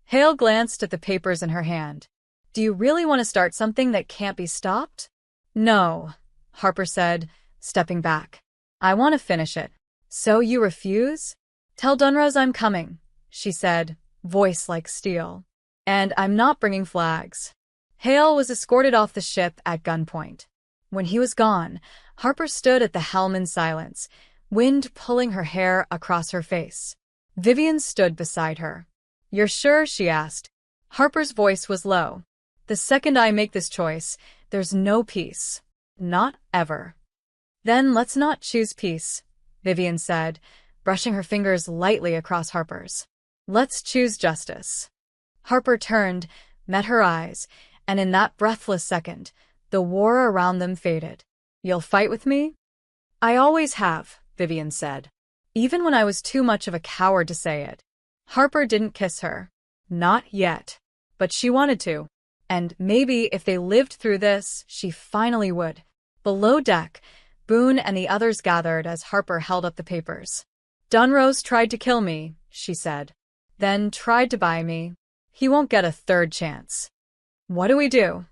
Hale glanced at the papers in her hand. Do you really want to start something that can't be stopped? No, Harper said, stepping back. I want to finish it. So you refuse? Tell Dunrose I'm coming, she said, voice like steel. And I'm not bringing flags. Hale was escorted off the ship at gunpoint. When he was gone, Harper stood at the helm in silence, wind pulling her hair across her face. Vivian stood beside her. You're sure? She asked. Harper's voice was low. The second I make this choice, there's no peace. Not ever. Then let's not choose peace, Vivian said, brushing her fingers lightly across Harper's. Let's choose justice. Harper turned, met her eyes, and in that breathless second, the war around them faded. You'll fight with me? I always have, Vivian said. Even when I was too much of a coward to say it. Harper didn't kiss her. Not yet. But she wanted to. And maybe if they lived through this, she finally would. Below deck, Boone and the others gathered as Harper held up the papers. Dunrose tried to kill me, she said. Then tried to buy me. He won't get a third chance. What do we do?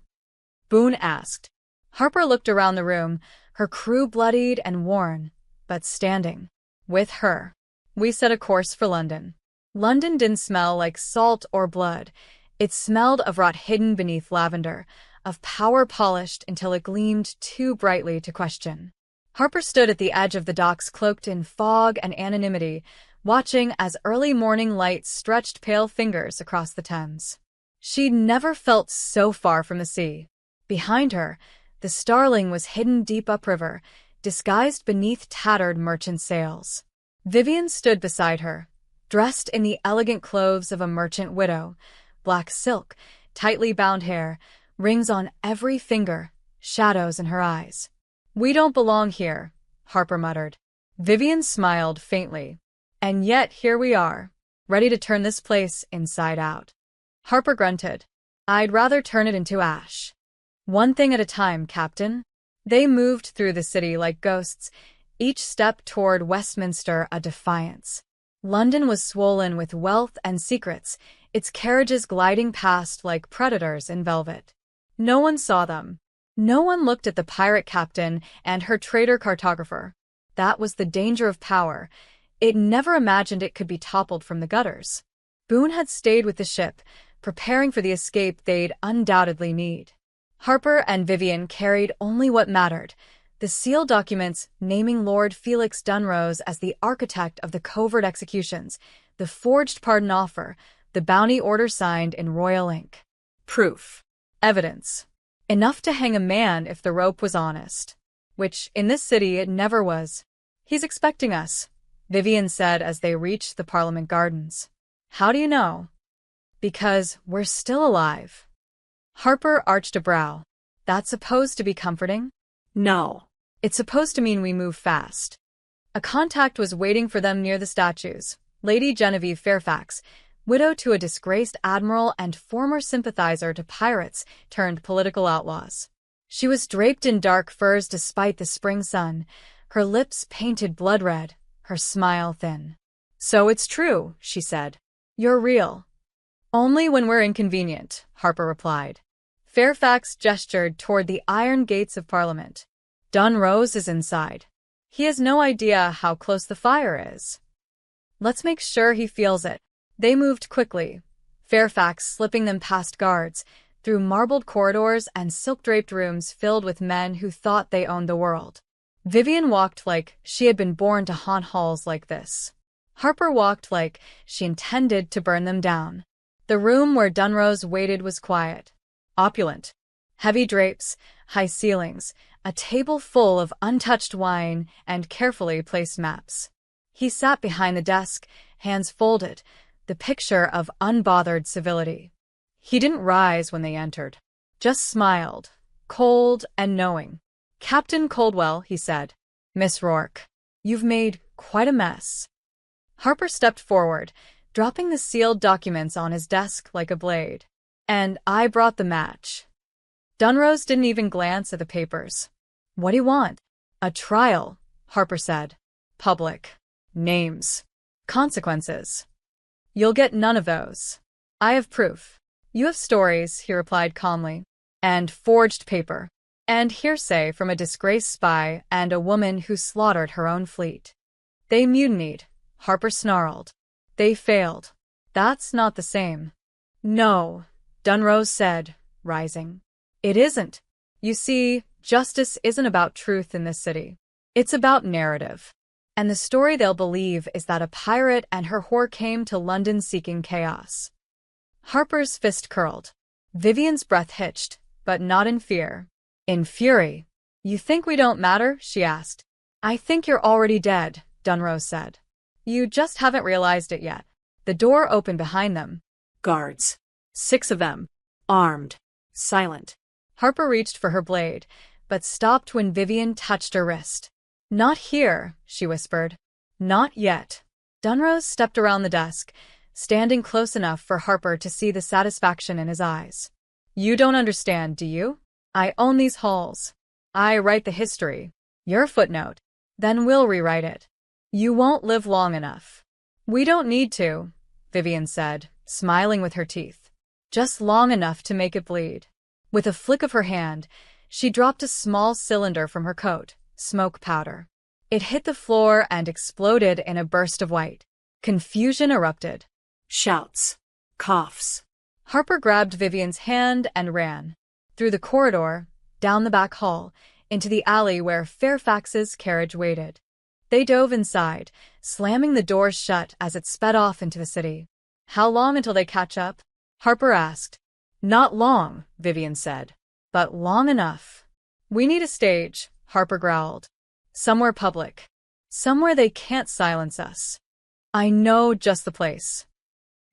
Boone asked. Harper looked around the room, her crew bloodied and worn, but standing. With her. We set a course for London. London didn't smell like salt or blood. It smelled of rot hidden beneath lavender, of power polished until it gleamed too brightly to question. Harper stood at the edge of the docks cloaked in fog and anonymity, watching as early morning light stretched pale fingers across the Thames. She'd never felt so far from the sea. Behind her, the Starling was hidden deep upriver, disguised beneath tattered merchant sails. Vivian stood beside her, dressed in the elegant clothes of a merchant widow, black silk, tightly bound hair, rings on every finger, shadows in her eyes. We don't belong here, Harper muttered. Vivian smiled faintly. And yet here we are, ready to turn this place inside out. Harper grunted. I'd rather turn it into ash. One thing at a time, Captain. They moved through the city like ghosts, each step toward Westminster a defiance. London was swollen with wealth and secrets, its carriages gliding past like predators in velvet. No one saw them. No one looked at the pirate captain and her traitor cartographer. That was the danger of power. It never imagined it could be toppled from the gutters. Boone had stayed with the ship, preparing for the escape they'd undoubtedly need. Harper and Vivian carried only what mattered, the sealed documents naming Lord Felix Dunrose as the architect of the covert executions, the forged pardon offer, the bounty order signed in royal ink. Proof. Evidence. Enough to hang a man if the rope was honest. Which, in this city, it never was. He's expecting us, Vivian said as they reached the Parliament Gardens. How do you know? Because we're still alive. Harper arched a brow. That's supposed to be comforting?
No.
It's supposed to mean we move fast. A contact was waiting for them near the statues. Lady Genevieve Fairfax, widow to a disgraced admiral and former sympathizer to pirates turned political outlaws. She was draped in dark furs despite the spring sun, her lips painted blood red, her smile thin. So it's true, she said. You're real. Only when we're inconvenient, Harper replied. Fairfax gestured toward the iron gates of Parliament. Dunrose is inside. He has no idea how close the fire is. Let's make sure he feels it. They moved quickly, Fairfax slipping them past guards, through marbled corridors and silk-draped rooms filled with men who thought they owned the world. Vivian walked like she had been born to haunt halls like this. Harper walked like she intended to burn them down. The room where Dunrose waited was quiet, opulent. Heavy drapes, high ceilings, a table full of untouched wine and carefully placed maps. He sat behind the desk, hands folded, the picture of unbothered civility. He didn't rise when they entered, just smiled, cold and knowing. "Captain Coldwell," he said. "Miss Rourke, you've made quite a mess." Harper stepped forward, dropping the sealed documents on his desk like a blade. "And I brought the match." Dunrose didn't even glance at the papers. "What do you want?" "A trial," Harper said. "Public. Names. Consequences." "You'll get none of those. I have proof." "You have stories," he replied calmly, "and forged paper, and hearsay from a disgraced spy and a woman who slaughtered her own fleet." "They mutinied," Harper snarled. "They failed." "That's not the same." "No," Dunrose said, rising. "It isn't. You see, justice isn't about truth in this city. It's about narrative. And the story they'll believe is that a pirate and her whore came to London seeking chaos." Harper's fist curled. Vivian's breath hitched, but not in fear. In fury. "You think we don't matter?" she asked. "I think you're already dead," Dunrose said. "You just haven't realized it yet." The door opened behind them.
Guards. 6 of them. Armed. Silent.
Harper reached for her blade, but stopped when Vivian touched her wrist. "Not here," she whispered. "Not yet." Dunrose stepped around the desk, standing close enough for Harper to see the satisfaction in his eyes. "You don't understand, do you? I own these halls. I write the history. You're a footnote. Then we'll rewrite it. You won't live long enough." "We don't need to," Vivian said, smiling with her teeth. "Just long enough to make it bleed." With a flick of her hand, she dropped a small cylinder from her coat, smoke powder. It hit the floor and exploded in a burst of white. Confusion erupted.
Shouts. Coughs.
Harper grabbed Vivian's hand and ran. Through the corridor, down the back hall, into the alley where Fairfax's carriage waited. They dove inside, slamming the doors shut as it sped off into the city. "How long until they catch up?" Harper asked. "Not long," Vivian said, "but long enough." "We need a stage," Harper growled. "Somewhere public. Somewhere they can't silence us." "I know just the place."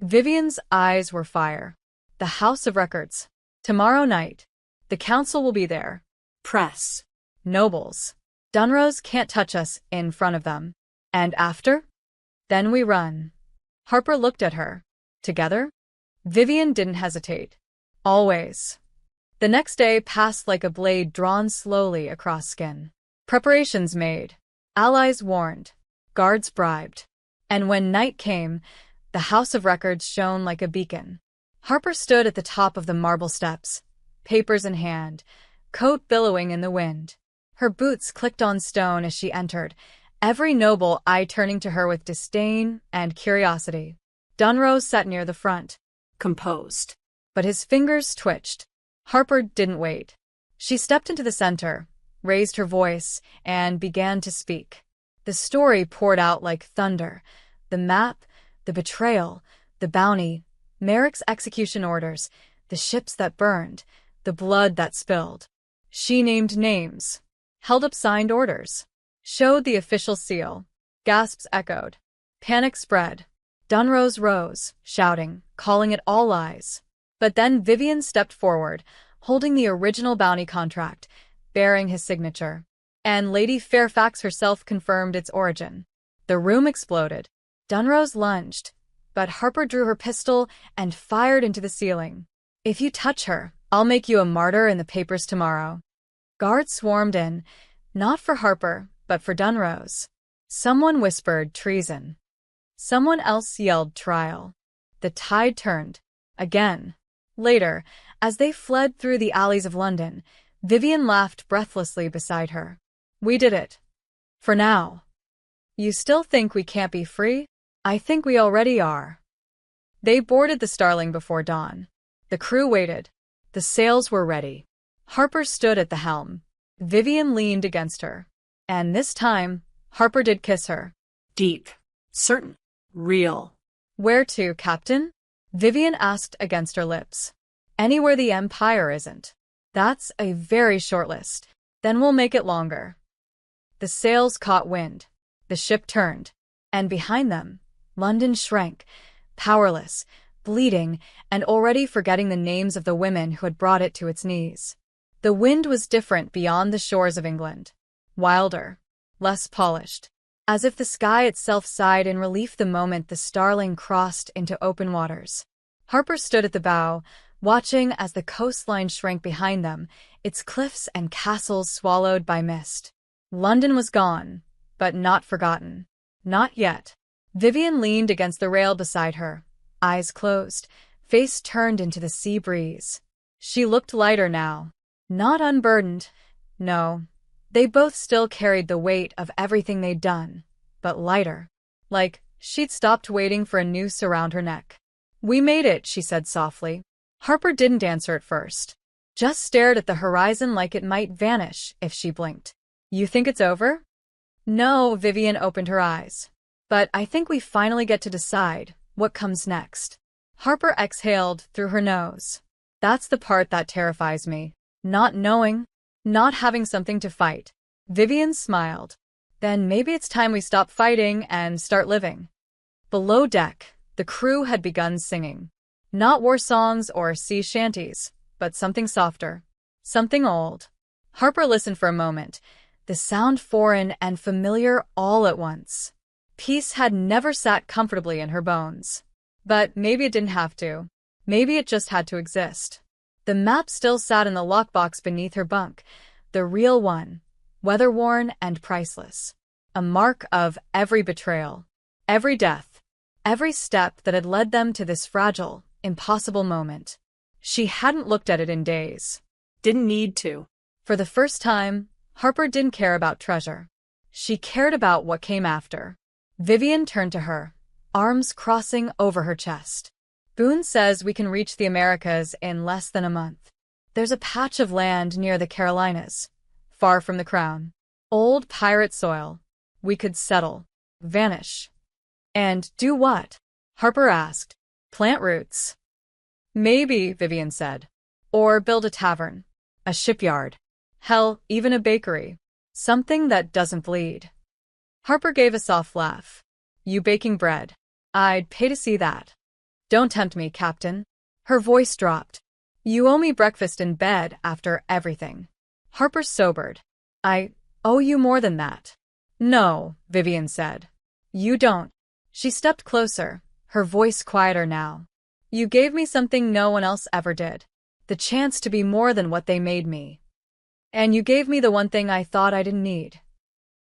Vivian's eyes were fire. "The House of Records. Tomorrow night. The council will be there.
Press.
Nobles. Dunrose can't touch us in front of them. And after? Then we run." Harper looked at her. "Together?" Vivian didn't hesitate. "Always." The next day passed like a blade drawn slowly across skin. Preparations made. Allies warned. Guards bribed. And when night came, the House of Records shone like a beacon. Harper stood at the top of the marble steps, papers in hand, coat billowing in the wind. Her boots clicked on stone as she entered, every noble eye turning to her with disdain and curiosity. Dunrose sat near the front,
Composed.
but his fingers twitched. Harper didn't wait. She stepped into the center, raised her voice, and began to speak. The story poured out like thunder. The map, the betrayal, the bounty, Merrick's execution orders, the ships that burned, the blood that spilled. She named names, held up signed orders, showed the official seal. Gasps echoed. Panic spread. Dunrose rose, shouting, calling it all lies. But then Vivian stepped forward, holding the original bounty contract, bearing his signature. And Lady Fairfax herself confirmed its origin. The room exploded. Dunrose lunged, but Harper drew her pistol and fired into the ceiling. "If you touch her, I'll make you a martyr in the papers tomorrow." Guards swarmed in, not for Harper, but for Dunrose. Someone whispered treason. Someone else yelled trial. The tide turned. Again. Later, as they fled through the alleys of London, Vivian laughed breathlessly beside her. "We did it. For now. You still think we can't be free? I think we already are." They boarded the Starling before dawn. The crew waited. The sails were ready. Harper stood at the helm. Vivian leaned against her. And this time, Harper did kiss her.
Deep. Certain. Real.
"Where to, Captain?" Vivian asked against her lips. "Anywhere the Empire isn't." "That's a very short list." Then we'll make it longer. The sails caught wind. The ship turned. And behind them, London shrank, powerless, bleeding, and already forgetting the names of the women who had brought it to its knees. The wind was different beyond the shores of England. Wilder, less polished. As if the sky itself sighed in relief the moment the Starling crossed into open waters. Harper stood at the bow, watching as the coastline shrank behind them, its cliffs and castles swallowed by mist. London was gone, but not forgotten. Not yet. Vivian leaned against the rail beside her, eyes closed, face turned into the sea breeze. She looked lighter now. Not unburdened. No. They both still carried the weight of everything they'd done, but lighter. Like she'd stopped waiting for a noose around her neck. "We made it," she said softly. Harper didn't answer at first. Just stared at the horizon like it might vanish if she blinked. "You think it's over?" "No," Vivian opened her eyes. "But I think we finally get to decide what comes next." Harper exhaled through her nose. "That's the part that terrifies me. Not knowing. Not having something to fight." Vivian smiled. "Then maybe it's time we stop fighting and start living." Below deck, the crew had begun singing. Not war songs or sea shanties, but something softer. Something old. Harper listened for a moment, the sound foreign and familiar all at once. Peace had never sat comfortably in her bones. But maybe it didn't have to. Maybe it just had to exist. The map still sat in the lockbox beneath her bunk, the real one, weather-worn and priceless. A mark of every betrayal, every death, every step that had led them to this fragile, impossible moment. She hadn't looked at it in days.
Didn't need to.
For the first time, Harper didn't care about treasure. She cared about what came after. Vivian turned to her, arms crossing over her chest. "Boone says we can reach the Americas in less than a month. There's a patch of land near the Carolinas, far from the crown. Old pirate soil. We could settle, vanish." "And do what?" Harper asked. "Plant roots." "Maybe," Vivian said. "Or build a tavern, a shipyard. Hell, even a bakery. Something that doesn't bleed." Harper gave a soft laugh. "You baking bread? I'd pay to see that." "Don't tempt me, Captain." Her voice dropped. "You owe me breakfast in bed after everything." Harper sobered. "I owe you more than that." "No," Vivian said. "You don't." She stepped closer, her voice quieter now. "You gave me something no one else ever did. The chance to be more than what they made me. And you gave me the one thing I thought I didn't need."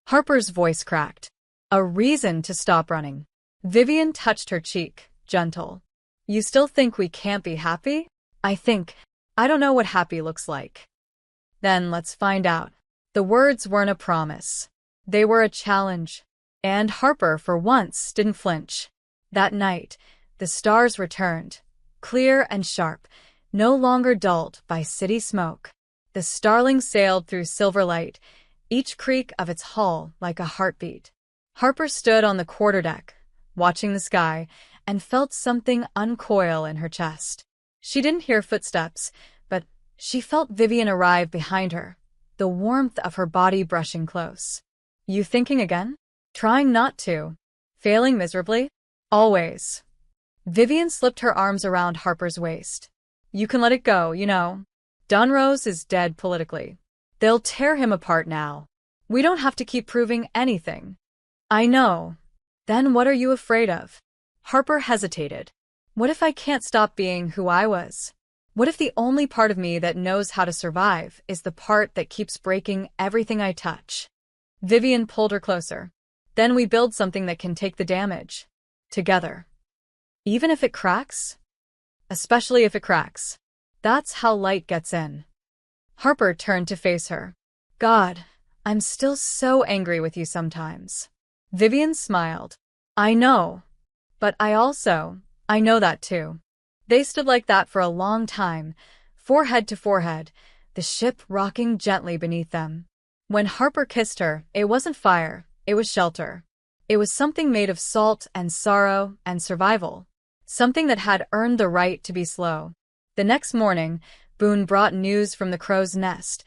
Harper's voice cracked. "A reason to stop running." Vivian touched her cheek, gentle. "You still think we can't be happy?" I don't know what happy looks like." "Then let's find out." The words weren't a promise. They were a challenge. And Harper, for once, didn't flinch. That night, the stars returned, clear and sharp, no longer dulled by city smoke. The Starling sailed through silver light, each creak of its hull like a heartbeat. Harper stood on the quarterdeck, watching the sky, and felt something uncoil in her chest. She didn't hear footsteps, but she felt Vivian arrive behind her, the warmth of her body brushing close. "You thinking again?" "Trying not to." "Failing miserably?" "Always." Vivian slipped her arms around Harper's waist. "You can let it go, you know. Dunrose is dead politically. They'll tear him apart now. We don't have to keep proving anything." "I know. Then what are you afraid of?" Harper hesitated. "What if I can't stop being who I was? What if the only part of me that knows how to survive is the part that keeps breaking everything I touch?" Vivian pulled her closer. "Then we build something that can take the damage. Together. Even if it cracks? Especially if it cracks. That's how light gets in." Harper turned to face her. "God, I'm still so angry with you sometimes." Vivian smiled. "I know. But I know that too." They stood like that for a long time, forehead to forehead, the ship rocking gently beneath them. When Harper kissed her, it wasn't fire, it was shelter. It was something made of salt and sorrow and survival. Something that had earned the right to be slow. The next morning, Boone brought news from the crow's nest.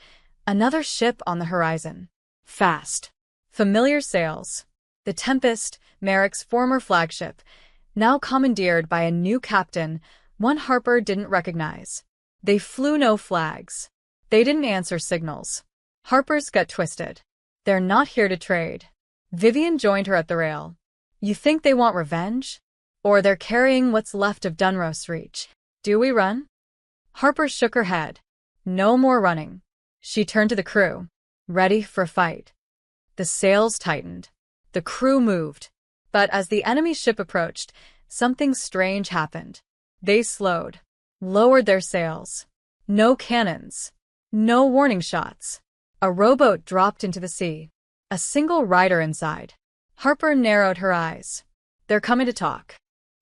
Another ship on the horizon.
Fast.
Familiar sails. The Tempest, Merrick's former flagship, now commandeered by a new captain, one Harper didn't recognize. They flew no flags. They didn't answer signals. Harper's gut twisted. They're not here to trade. Vivian joined her at the rail. You think they want revenge? Or they're carrying what's left of Dunros Reach? Do we run? Harper shook her head. No more running. She turned to the crew. Ready for a fight. The sails tightened. The crew moved. But as the enemy ship approached, something strange happened. They slowed. Lowered their sails. No cannons. No warning shots. A rowboat dropped into the sea. A single rider inside. Harper narrowed her eyes. They're coming to talk.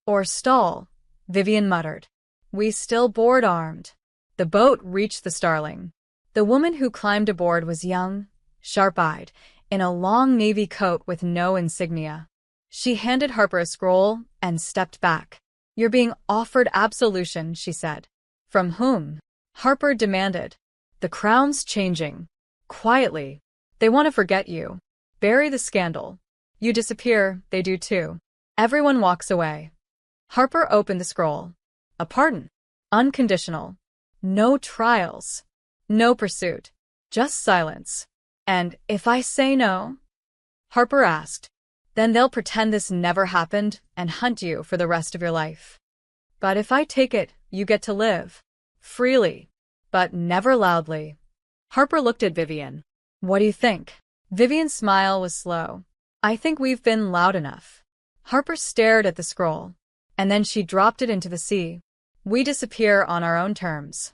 Or stall, Vivian muttered. We still board armed. The boat reached the Starling. The woman who climbed aboard was young, sharp-eyed, in a long navy coat with no insignia. She handed Harper a scroll and stepped back. You're being offered absolution, she said. From whom? Harper demanded. The Crown's changing. Quietly. They want to forget you. Bury the scandal. You disappear, they do too. Everyone walks away. Harper opened the scroll. A pardon. Unconditional. No trials. No pursuit. Just silence. And if I say no? Harper asked. Then they'll pretend this never happened and hunt you for the rest of your life. But if I take it, you get to live. Freely. But never loudly. Harper looked at Vivian. What do you think? Vivian's smile was slow. I think we've been loud enough. Harper stared at the scroll. And then she dropped it into the sea. We disappear on our own terms.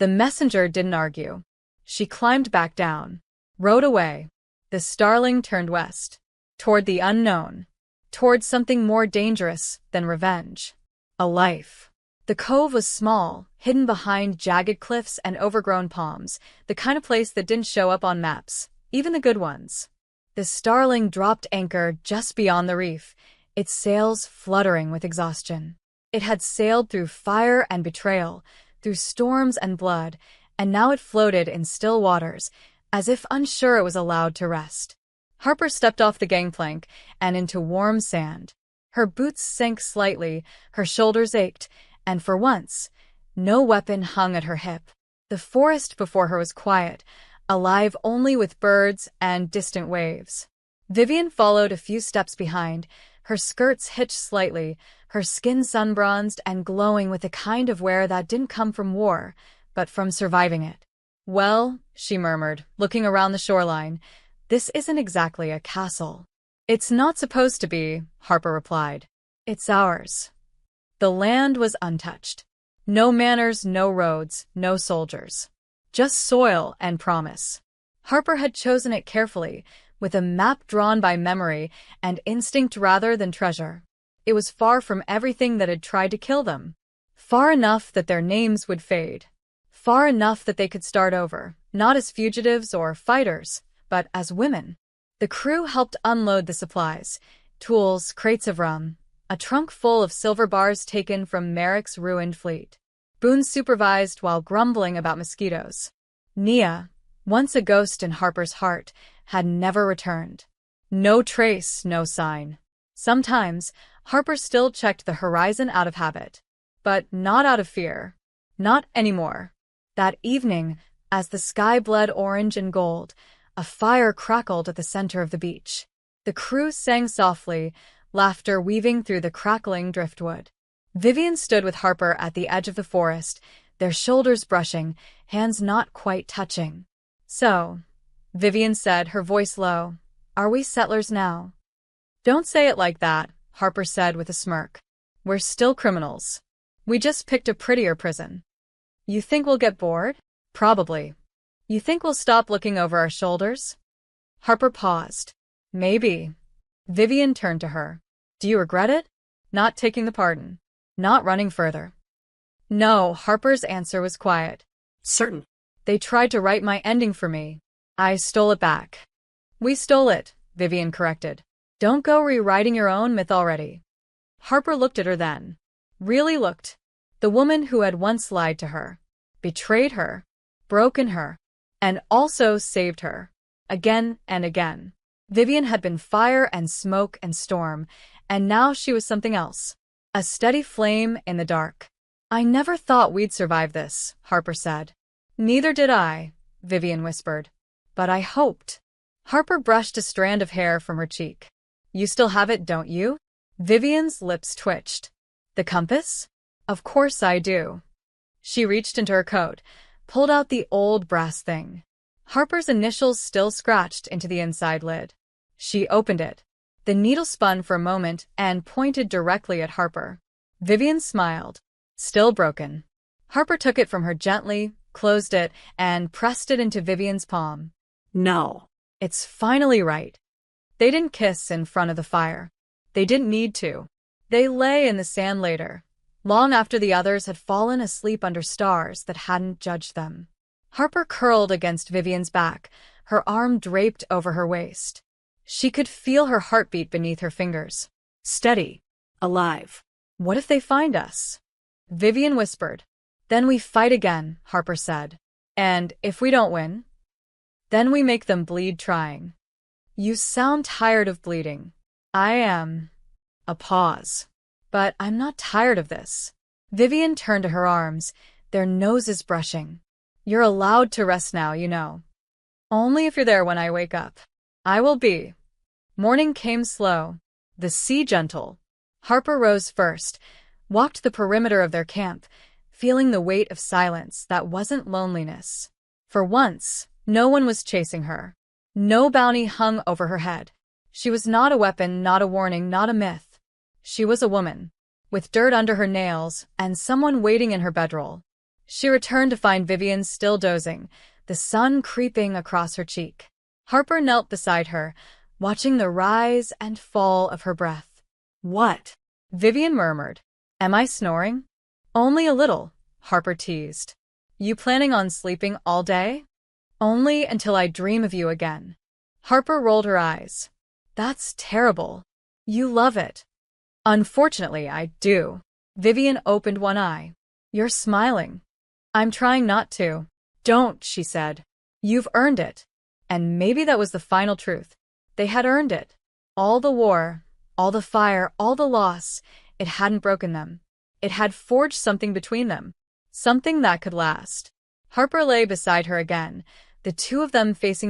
The messenger didn't argue. She climbed back down. Rowed away. The Starling turned west. Toward the unknown. Toward something more dangerous than revenge. A life. The cove was small, hidden behind jagged cliffs and overgrown palms, the kind of place that didn't show up on maps, even the good ones. The Starling dropped anchor just beyond the reef, its sails fluttering with exhaustion. It had sailed through fire and betrayal, through storms and blood, and now it floated in still waters, as if unsure it was allowed to rest. Harper stepped off the gangplank and into warm sand. Her boots sank slightly, her shoulders ached, and for once, no weapon hung at her hip. The forest before her was quiet, alive only with birds and distant waves. Vivian followed a few steps behind, her skirts hitched slightly, her skin sun-bronzed and glowing with the kind of wear that didn't come from war, but from surviving it. Well, she murmured, looking around the shoreline, this isn't exactly a castle. It's not supposed to be, Harper replied. It's ours. The land was untouched. No manors, no roads, no soldiers. Just soil and promise. Harper had chosen it carefully, with a map drawn by memory and instinct rather than treasure. It was far from everything that had tried to kill them. Far enough that their names would fade. Far enough that they could start over, not as fugitives or fighters, but as women. The crew helped unload the supplies, tools, crates of rum, a trunk full of silver bars taken from Merrick's ruined fleet. Boone supervised while grumbling about mosquitoes. Nia, once a ghost in Harper's heart, had never returned. No trace, no sign. Sometimes, Harper still checked the horizon out of habit. But not out of fear. Not anymore. That evening, as the sky bled orange and gold, a fire crackled at the center of the beach. The crew sang softly, laughter weaving through the crackling driftwood. Vivian stood with Harper at the edge of the forest, their shoulders brushing, hands not quite touching. So, Vivian said, her voice low, are we settlers now? Don't say it like that, Harper said with a smirk. We're still criminals. We just picked a prettier prison. You think we'll get bored? Probably. You think we'll stop looking over our shoulders? Harper paused. Maybe. Vivian turned to her. Do you regret it? Not taking the pardon. Not running further. No, Harper's answer was quiet.
Certain.
They tried to write my ending for me. I stole it back. We stole it, Vivian corrected. Don't go rewriting your own myth already. Harper looked at her then. Really looked. The woman who had once lied to her. Betrayed her. Broken her. and also saved her. Again and again. Vivian had been fire and smoke and storm, and now she was something else. A steady flame in the dark. "I never thought we'd survive this," Harper said. "Neither did I," Vivian whispered. "But I hoped." Harper brushed a strand of hair from her cheek. "You still have it, don't you?" Vivian's lips twitched. "The compass? Of course I do." She reached into her coat, pulled out the old brass thing. Harper's initials still scratched into the inside lid. She opened it. The needle spun for a moment and pointed directly at Harper. Vivian smiled. "Still broken." Harper took it from her gently, closed it, and pressed it into Vivian's palm.
"No."
"It's finally right." They didn't kiss in front of the fire. They didn't need to. They lay in the sand later, long after the others had fallen asleep under stars that hadn't judged them. Harper curled against Vivian's back, her arm draped over her waist. She could feel her heartbeat beneath her fingers. Steady.
"Alive."
"What if they find us?" Vivian whispered. "Then we fight again," Harper said. "And if we don't win, then we make them bleed trying." "You sound tired of bleeding." "I am." A pause. "But I'm not tired of this." Vivian turned to her arms, their noses brushing. "You're allowed to rest now, you know. Only if you're there when I wake up." "I will be." Morning came slow, the sea gentle. Harper rose first, walked the perimeter of their camp, feeling the weight of silence that wasn't loneliness. For once, no one was chasing her. No bounty hung over her head. She was not a weapon, not a warning, not a myth. She was a woman, with dirt under her nails and someone waiting in her bedroll. She returned to find Vivian still dozing, the sun creeping across her cheek. Harper knelt beside her, watching the rise and fall of her breath.
"What?"
Vivian murmured. "Am I snoring?" "Only a little," Harper teased. "You planning on sleeping all day?" "Only until I dream of you again." Harper rolled her eyes. "That's terrible. You love it." "Unfortunately, I do." Vivian opened one eye. "You're smiling." "I'm trying not to." "Don't," she said. "You've earned it." And maybe that was the final truth. They had earned it. All the war, all the fire, all the loss, it hadn't broken them. It had forged something between them. Something that could last. Harper lay beside her again, the two of them facing the